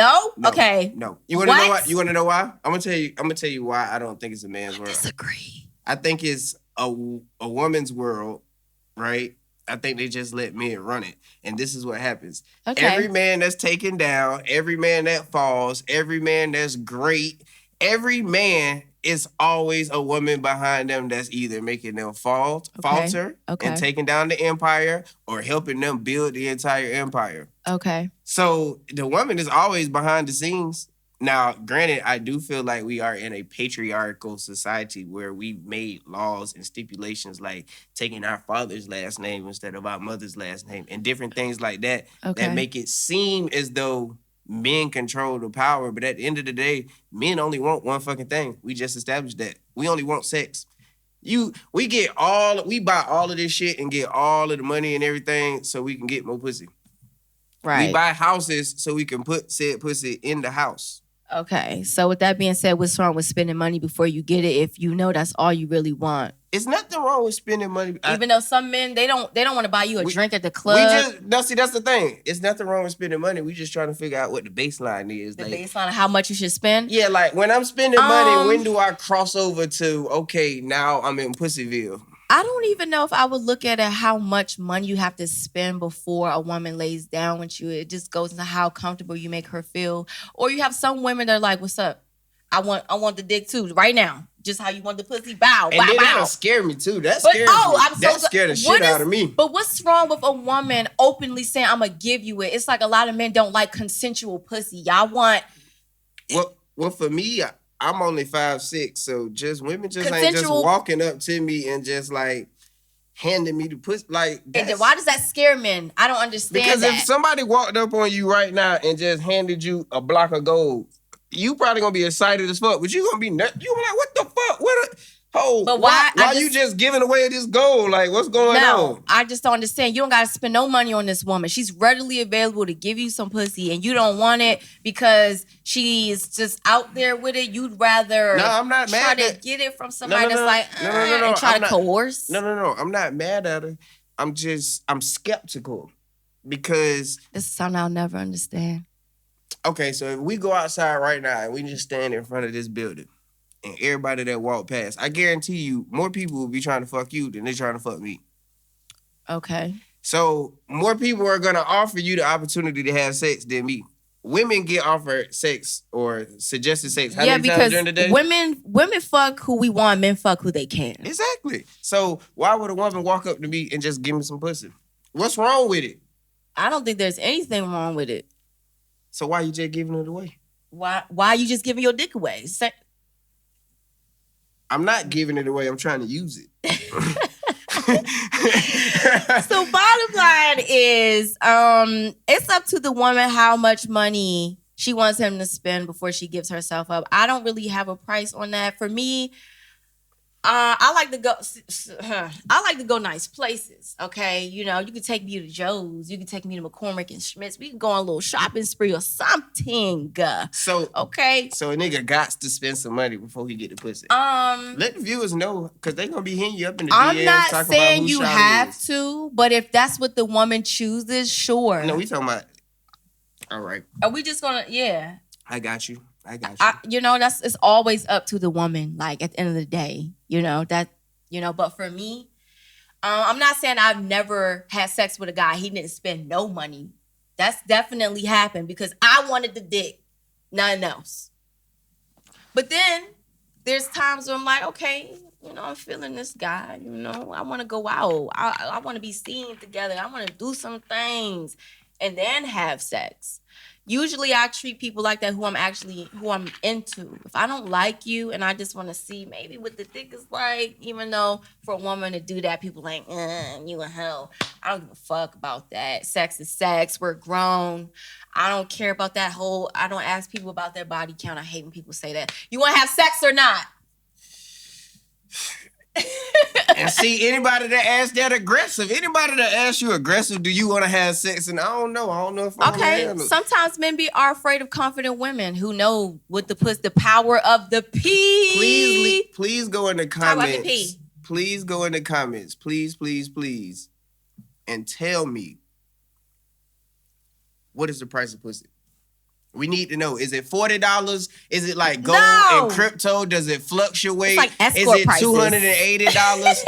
Okay. No. You wanna know why? You wanna know why? I'm gonna tell you why I don't think it's a man's world. I disagree. I think it's a woman's world, right? I think they just let men run it. And this is what happens. Okay. Every man that's taken down, every man that falls, every man that's great, every man is always a woman behind them that's either making them falter and taking down the empire or helping them build the entire empire. Okay. So the woman is always behind the scenes. Now, granted, I do feel like we are in a patriarchal society where we made laws and stipulations like taking our father's last name instead of our mother's last name and different things like that that make it seem as though men control the power. But at the end of the day, men only want one fucking thing. We just established that. We only want sex. We buy all of this shit and get all of the money and everything so we can get more pussy. Right. We buy houses so we can put said pussy in the house. Okay, so with that being said, what's wrong with spending money before you get it if you know that's all you really want? It's nothing wrong with spending money. Even though some men, they don't want to buy you a drink at the club. That's the thing. It's nothing wrong with spending money. We just trying to figure out what the baseline is. The baseline of how much you should spend? Yeah, like when I'm spending money, when do I cross over to, okay, now I'm in Pussyville? I don't even know if I would look at it how much money you have to spend before a woman lays down with you. It just goes into how comfortable you make her feel. Or you have some women that are like, what's up? I want the dick too, right now. Just how you want the pussy, bow, and then that'll scare me too. That scared the shit out of me. But what's wrong with a woman openly saying, I'm going to give you it? It's like a lot of men don't like consensual pussy. Y'all want... Well, for me... I'm only 5'6", so women ain't just walking up to me and just like handing me the pussy. Like, and then why does that scare men? I don't understand because if somebody walked up on you right now and just handed you a block of gold, you probably gonna be excited as fuck, but you gonna be you gonna be like, what the fuck? But why you just giving away this gold? Like, what's going on? I just don't understand. You don't gotta spend no money on this woman. She's readily available to give you some pussy, and you don't want it because she's just out there with it. You'd rather I'm not mad try to get it from somebody that's like and try to coerce. No. I'm not mad at her. I'm skeptical because this is something I'll never understand. Okay, so if we go outside right now and we just stand in front of this building. And everybody that walk past, I guarantee you, more people will be trying to fuck you than they trying to fuck me. Okay. So more people are gonna offer you the opportunity to have sex than me. Women get offered sex or suggested sex. How many times during the day? Women fuck who we want, men fuck who they can. Exactly. So why would a woman walk up to me and just give me some pussy? What's wrong with it? I don't think there's anything wrong with it. So why you just giving it away? Why are you just giving your dick away? I'm not giving it away. I'm trying to use it. So bottom line is, it's up to the woman how much money she wants him to spend before she gives herself up. I don't really have a price on that. For me, I like to go. I like to go nice places. Okay, you know, you can take me to Joe's. You can take me to McCormick and Schmidt's. We can go on a little shopping spree or something. So okay. So a nigga got to spend some money before he get the pussy. Let the viewers know, because they gonna be hitting you up in the DMs. I'm not talking saying about who you Shawty have is. to, but if that's what the woman chooses, sure. No, we talking about. All right. Are we just gonna? Yeah. I got you. You know, it's always up to the woman. Like at the end of the day, you know that. You know, but for me, I'm not saying I've never had sex with a guy. He didn't spend no money. That's definitely happened because I wanted the dick, nothing else. But then there's times where I'm like, okay, you know, I'm feeling this guy. You know, I want to go out. I want to be seen together. I want to do some things and then have sex. Usually I treat people like that who I'm into. If I don't like you and I just want to see maybe what the dick is like, even though for a woman to do that, people like, you a hell. I don't give a fuck about that. Sex is sex. We're grown. I don't care about that whole, I don't ask people about their body count. I hate when people say that. You want to have sex or not? And see, anybody that asks that aggressive, anybody that asks you aggressive, do you want to have sex? And I don't know if I okay. Sometimes men are afraid of confident women who know what the power of the P. Please go in the comments. Please go in the comments. Please. And tell me, what is the price of pussy? We need to know. Is it $40? Is it like gold and crypto? Does it fluctuate? It's like Is escort it $280?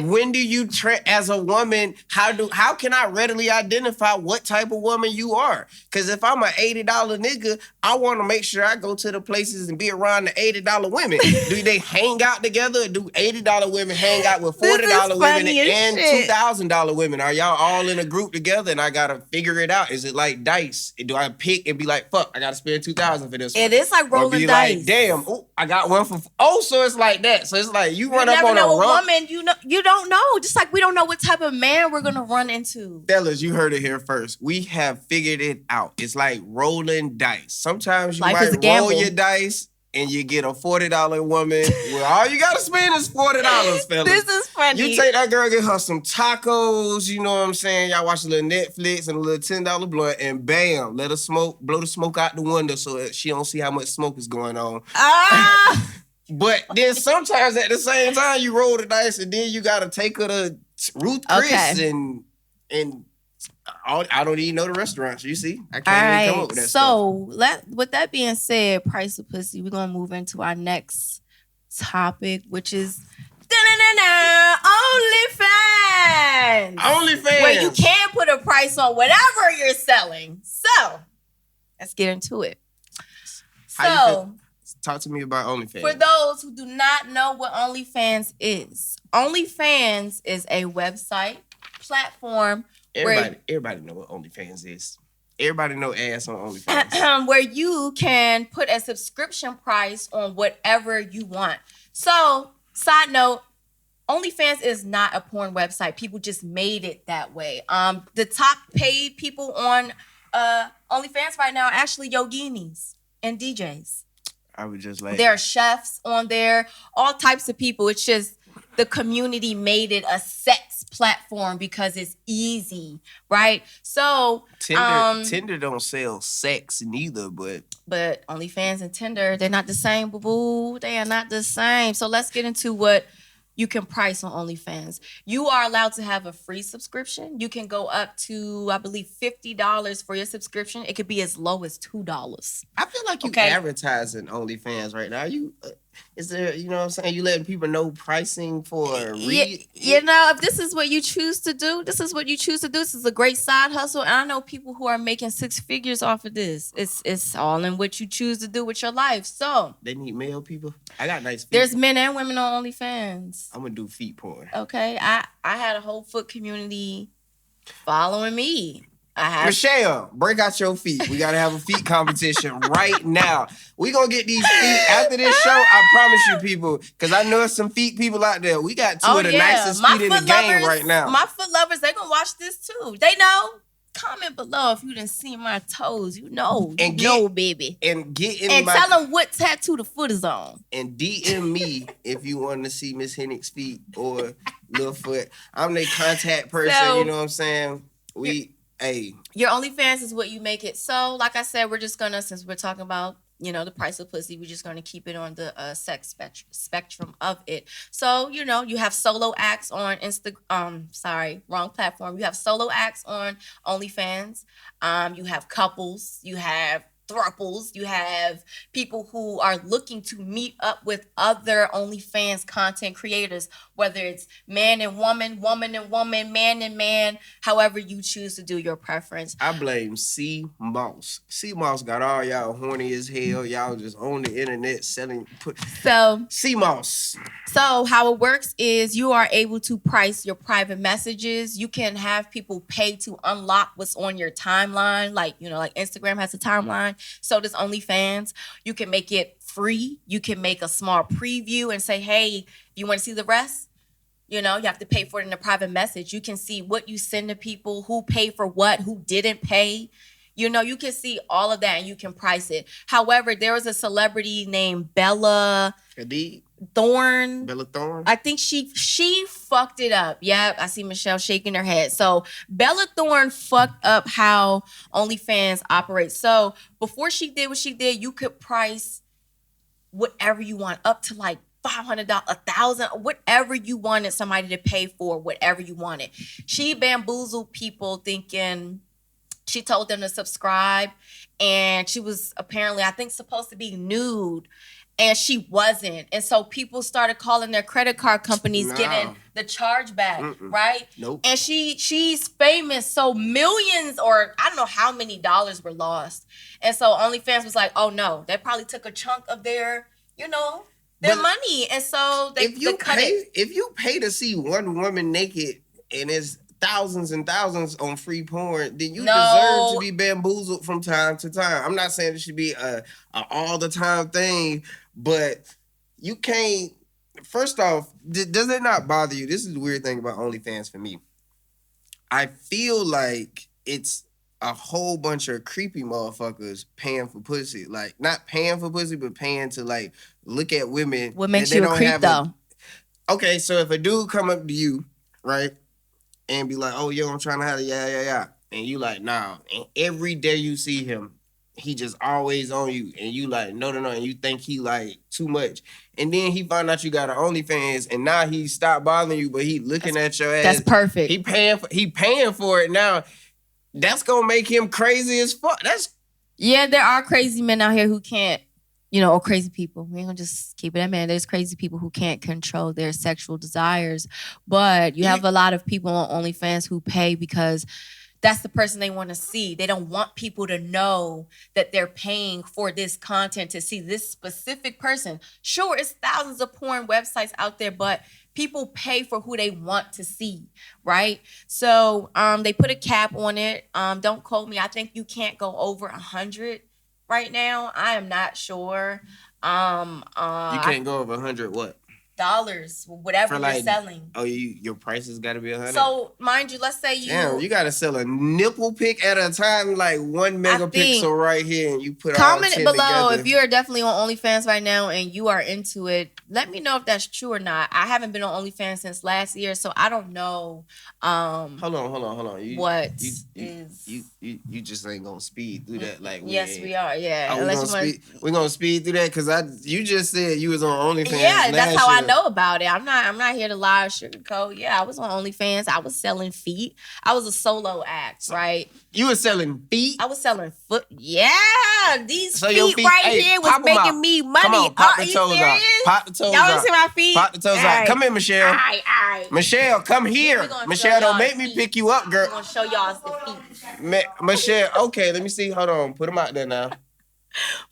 When do you as a woman, how can I readily identify what type of woman you are? Because if I'm an $80 nigga, I want to make sure I go to the places and be around the $80 women. Do they hang out together? Do $80 women hang out with $40 women and $2,000 women? Are y'all all in a group together and I got to figure it out? Is it like dice? Do I pick and be like, fuck, I got to spend $2,000 for this one? It is like rolling be dice. Like, damn, I got one for... So it's like that. So it's like you run up on a rump. Woman, you don't know. Just like we don't know what type of man we're going to run into. Fellas, you heard it here first. We have figured it out. It's like rolling dice. Sometimes you might roll your dice and you get a $40 woman. Well, all you got to spend is $40, fellas. This is funny. You take that girl, get her some tacos, you know what I'm saying? Y'all watch a little Netflix and a little $10 blunt and bam, let her blow the smoke out the window so that she don't see how much smoke is going on. But then sometimes at the same time, you roll the dice and then you got to take her to Ruth Chris and I don't even know the restaurants. You see? I can't even come up with that stuff. With that being said, price of pussy, we're going to move into our next topic, which is OnlyFans. Where you can put a price on whatever you're selling. So, let's get into it. Talk to me about OnlyFans. For those who do not know what OnlyFans is a website platform. Everybody know what OnlyFans is. Everybody know ass on OnlyFans. Where you can put a subscription price on whatever you want. So, side note, OnlyFans is not a porn website. People just made it that way. The top paid people on OnlyFans right now are actually yoginis and DJs. I would just like... There are chefs on there, all types of people. It's just the community made it a sex platform because it's easy, right? So Tinder don't sell sex neither, but OnlyFans and Tinder, they're not the same, boo-boo. They are not the same. So let's get into what you can price on OnlyFans. You are allowed to have a free subscription. You can go up to, I believe, $50 for your subscription. It could be as low as $2. I feel like you advertising OnlyFans right now. Is there, you know what I'm saying? You letting people know pricing for you know, if this is what you choose to do, this is what you choose to do. This is a great side hustle. And I know people who are making 6 figures off of this. It's all in what you choose to do with your life. So they need male people. I got nice feet. There's men and women on OnlyFans. I'm gonna do feet porn. Okay. I had a whole foot community following me. I have. Michelle, break out your feet. We gotta have a feet competition right now. We gonna get these feet after this show. I promise you, people, because I know some feet people out there. We got two of the nicest feet in the game right now. My foot lovers, they gonna watch this too. They know. Comment below if you didn't see my toes. You know, baby. And tell them what tattoo the foot is on. And DM me if you want to see Miss Hennick's feet or Littlefoot. I'm the contact person. So, you know what I'm saying? Your OnlyFans is what you make it. So, like I said, we're just gonna, since we're talking about, you know, the price of pussy, we're just going to keep it on the sex spectrum of it. So, you know, you have solo acts on wrong platform. You have solo acts on OnlyFans. You have couples. You have thruples. You have people who are looking to meet up with other OnlyFans content creators, whether it's man and woman, woman and woman, man and man, however you choose to do your preference. I blame C Moss. C Moss got all y'all horny as hell. Y'all just on the internet selling. C Moss. So how it works is you are able to price your private messages. You can have people pay to unlock what's on your timeline. Like, you know, like Instagram has a timeline. So does OnlyFans. You can make it free. You can make a small preview and say, hey, you want to see the rest? You know, you have to pay for it in a private message. You can see what you send to people, who paid for what, who didn't pay. You know, you can see all of that and you can price it. However, there was a celebrity named Bella Thorne. Bella Thorne? I think she fucked it up. Yeah, I see Michelle shaking her head. So Bella Thorne fucked up how OnlyFans operates. So before she did what she did, you could price whatever you want, up to like $500, $1,000, whatever you wanted somebody to pay for, whatever you wanted. She bamboozled people thinking she told them to subscribe, and she was apparently, I think, supposed to be nude, and she wasn't. And so people started calling their credit card companies, getting the charge back, right? Nope. And she's famous, so millions, or I don't know how many dollars were lost. And so OnlyFans was like, oh no, they probably took a chunk of their, you know, their money. And so they cut it. If you pay to see one woman naked and it's thousands and thousands on free porn, then you deserve to be bamboozled from time to time. I'm not saying it should be a all the time thing, but you can't. First off, does it not bother you? This is the weird thing about OnlyFans for me. I feel like it's a whole bunch of creepy motherfuckers paying for pussy. Like, not paying for pussy, but paying to, like, look at women. What makes you a creep, though? Okay, so if a dude come up to you, right, and be like, oh, yo, I'm trying to have a yeah. And you like, nah. And every day you see him, he just always on you. And you like, no. And you think he like too much. And then he find out you got an OnlyFans, and now he stopped bothering you, but he looking at your ass. That's perfect. He paying for it now. That's gonna make him crazy as fuck. Yeah, there are crazy men out here who can't, you know, or crazy people. We ain't gonna just keep it at man. There's crazy people who can't control their sexual desires. But you have a lot of people on OnlyFans who pay because that's the person they want to see. They don't want people to know that they're paying for this content to see this specific person. Sure, it's thousands of porn websites out there, but people pay for who they want to see, right? So they put a cap on it. Don't quote me. I think you can't go over 100 right now. I am not sure. You can't go over 100 what? Dollars, whatever you're selling. Oh, your prices got to be 100. So, mind you, let's say you got to sell a nipple pic at a time, like 1 megapixel right here, and you put all 10 comment below together. if you're definitely on OnlyFans right now and you are into it. Let me know if that's true or not. I haven't been on OnlyFans since last year, so I don't know. Hold on. You just ain't gonna speed through that, like yes, we are. Yeah, we're gonna speed through that because you just said you was on OnlyFans. Yeah, that's how I know about it. I'm not here to lie or sugarcoat. Yeah, I was on OnlyFans. I was selling feet. I was a solo act, right? You were selling feet? I was selling foot. Yeah, these feet right here was making me money. Come on, pop the toes out. Pop the toes out. Y'all see my feet? Pop the toes out. Come here, Michelle. All right. Michelle, come here. Michelle, don't make me pick you up, girl. I'm going to show y'all the feet. Michelle, okay, let me see. Hold on. Put them out there now.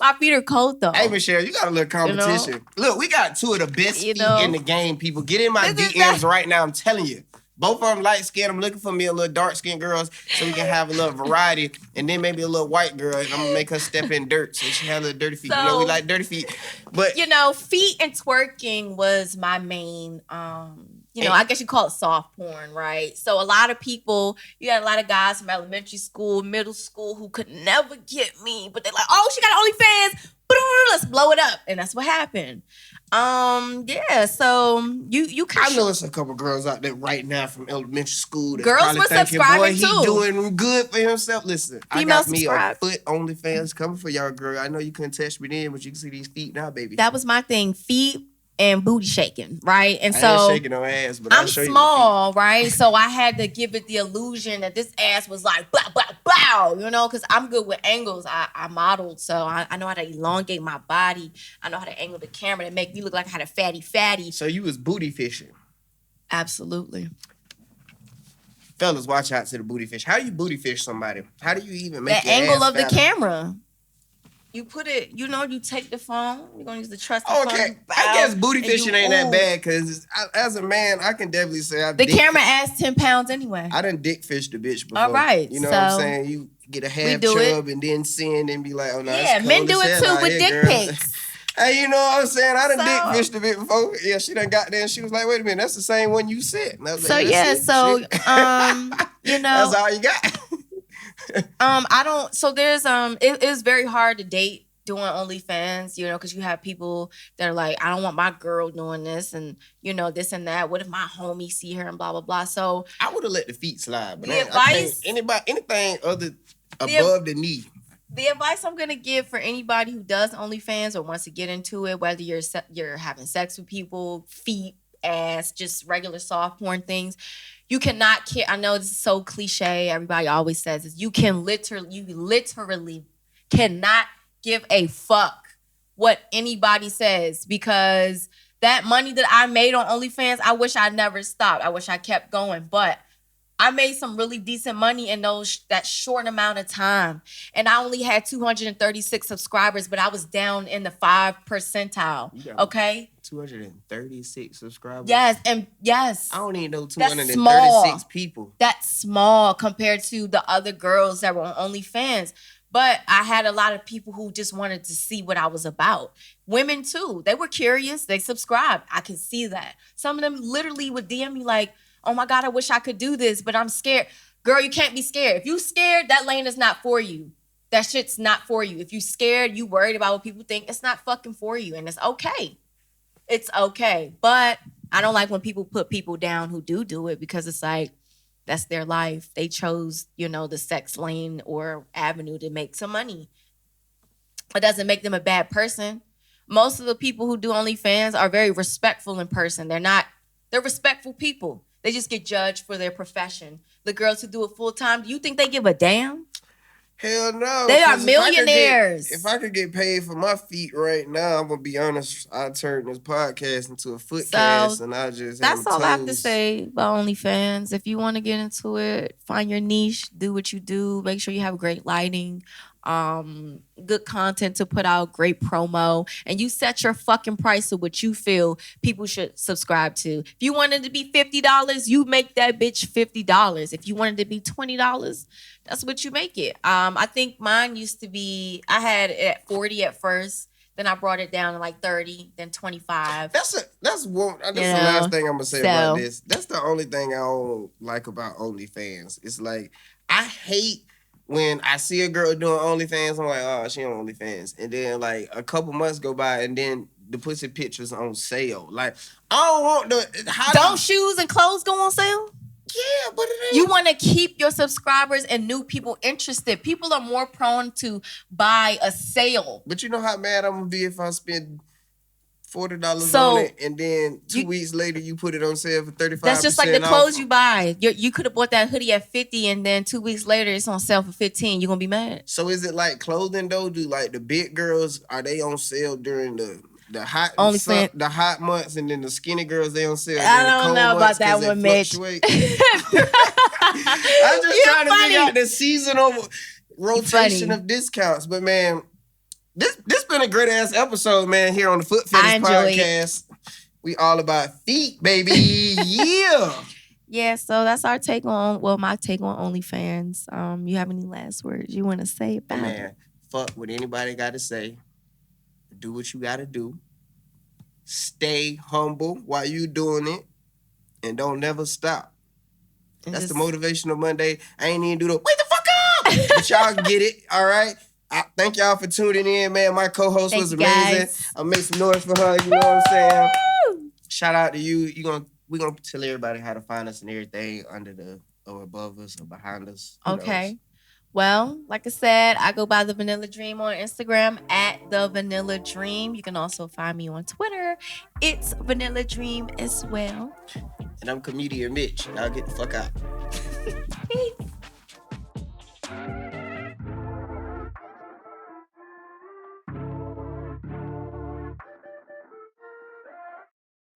My feet are cold, though. Hey, Michelle, you got a little competition. You know? Look, we got two of the best feet in the game, people. Get in my DMs right now. I'm telling you. Both of them light skinned. I'm looking for me a little dark skinned girls so we can have a little variety. And then maybe a little white girl. And I'm gonna make her step in dirt so she have a little dirty feet. So, we like dirty feet. But feet and twerking was my main I guess you call it soft porn, right? So a lot of people, you got a lot of guys from elementary school, middle school who could never get me, but they're like, oh, she got OnlyFans. Let's blow it up. And that's what happened. So you I know it's a couple girls out there right now from elementary school that girls were subscribing boy, too. He doing good for himself. Listen, Female I got me a subscribe. foot OnlyFans coming for y'all, girl. I know you couldn't touch me then, but you can see these feet now, baby. That was my thing, feet and booty shaking, right? And I so ain't shaking no ass, but I'm I'll show small, right? So I had to give it the illusion that this ass was like bow, bow, bow, because I'm good with angles. I modeled, so I know how to elongate my body. I know how to angle the camera to make me look like I had a fatty. So you was booty fishing? Absolutely. Fellas, watch out to the booty fish. How do you booty fish somebody? How do you even make the your angle ass of the fatter? camera? You put it, you take the phone. You're going to use the trusted phone. Okay, I guess booty fishing ain't that bad because as a man, I can definitely say the camera adds 10 pounds anyway. I done dick fished a bitch before. All right. You know what I'm saying? You get a half chub and then send and be like, oh no, yeah, men do it too with dick pics. Hey, you know what I'm saying? I done dick fished a bit before. Yeah, she done got there and she was like, wait a minute, that's the same one you sent. That's all you got. It is very hard to date doing OnlyFans, because you have people that are like, I don't want my girl doing this and, this and that. What if my homie see her and blah, blah, blah. So I would have let the feet slide, but the advice, anything above the knee. The advice I'm going to give for anybody who does OnlyFans or wants to get into it, whether you're having sex with people, feet, ass, just regular soft porn things, you cannot care. I know this is so cliche. Everybody always says this. You literally cannot give a fuck what anybody says, because that money that I made on OnlyFans, I wish I never stopped. I wish I kept going, but I made some really decent money in that short amount of time. And I only had 236 subscribers, but I was down in the 5 percentile. Okay? 236 subscribers? Yes, and yes. I don't even know 236 people. That's small compared to the other girls that were on OnlyFans. But I had a lot of people who just wanted to see what I was about. Women too. They were curious. They subscribed. I could see that. Some of them literally would DM me like, oh my God, I wish I could do this, but I'm scared. Girl, you can't be scared. If you scared, that lane is not for you. That shit's not for you. If you scared, you worried about what people think, it's not fucking for you. And it's okay. It's okay. But I don't like when people put people down who do it, because it's like, that's their life. They chose, the sex lane or avenue to make some money. It doesn't make them a bad person. Most of the people who do OnlyFans are very respectful in person. They're respectful people. They just get judged for their profession. The girls who do it full time, do you think they give a damn? Hell no. They are millionaires. If I could get paid for my feet right now, I'm going to be honest, I'd turn this podcast into a foot cast and I just that's all I have to say about OnlyFans. If you want to get into it, find your niche, do what you do, make sure you have great lighting, good content to put out, great promo, and you set your fucking price to what you feel people should subscribe to. If you wanted to be $50, you make that bitch $50. If you wanted to be $20, that's what you make it. I think mine used to be, I had it at 40 at first, then I brought it down to like 30, then 25. That's the last thing I'm gonna say about this. That's the only thing I don't like about OnlyFans. It's like, I hate when I see a girl doing OnlyFans, I'm like, oh, she on OnlyFans. And then like a couple months go by and then the pussy pictures on sale. Like, I don't want Don't shoes and clothes go on sale? Yeah, but it ain't. You want to keep your subscribers and new people interested. People are more prone to buy a sale. But you know how mad I'm going to be if I spend $40 on it and then 2 weeks later you put it on sale for 35%. That's just like the clothes you buy. You could have bought that hoodie at 50 and then 2 weeks later it's on sale for 15. You're going to be mad. So is it like clothing though? Do like the big girls, are they on sale during the hot the hot months, and then the skinny girls they on sale? I don't know about that one, Mitch. I'm just trying to figure out the seasonal rotation of discounts. But man, this been a great ass episode, man. Here on the Foot Fetish Podcast, we all about feet, baby. Yeah. Yeah, so that's our take on, my take on OnlyFans. You have any last words you want to say about it? Man, fuck what anybody got to say. Do what you got to do. Stay humble while you doing it, and don't never stop. And That's the just- motivational Monday. I ain't even do the wake the fuck up, but y'all get it. All right. I thank y'all for tuning in, man. My co-host Thank was you, amazing. guys. I'll make some noise for her. You know what I'm saying? Woo! Shout out to you. We're gonna tell everybody how to find us and everything under the or above us or behind us. Who Okay. knows? Well, like I said, I go by The Vanilla Dream on Instagram at The Vanilla Dream. You can also find me on Twitter. It's Vanilla Dream as well. And I'm Comedian Mitch. Y'all get the fuck out.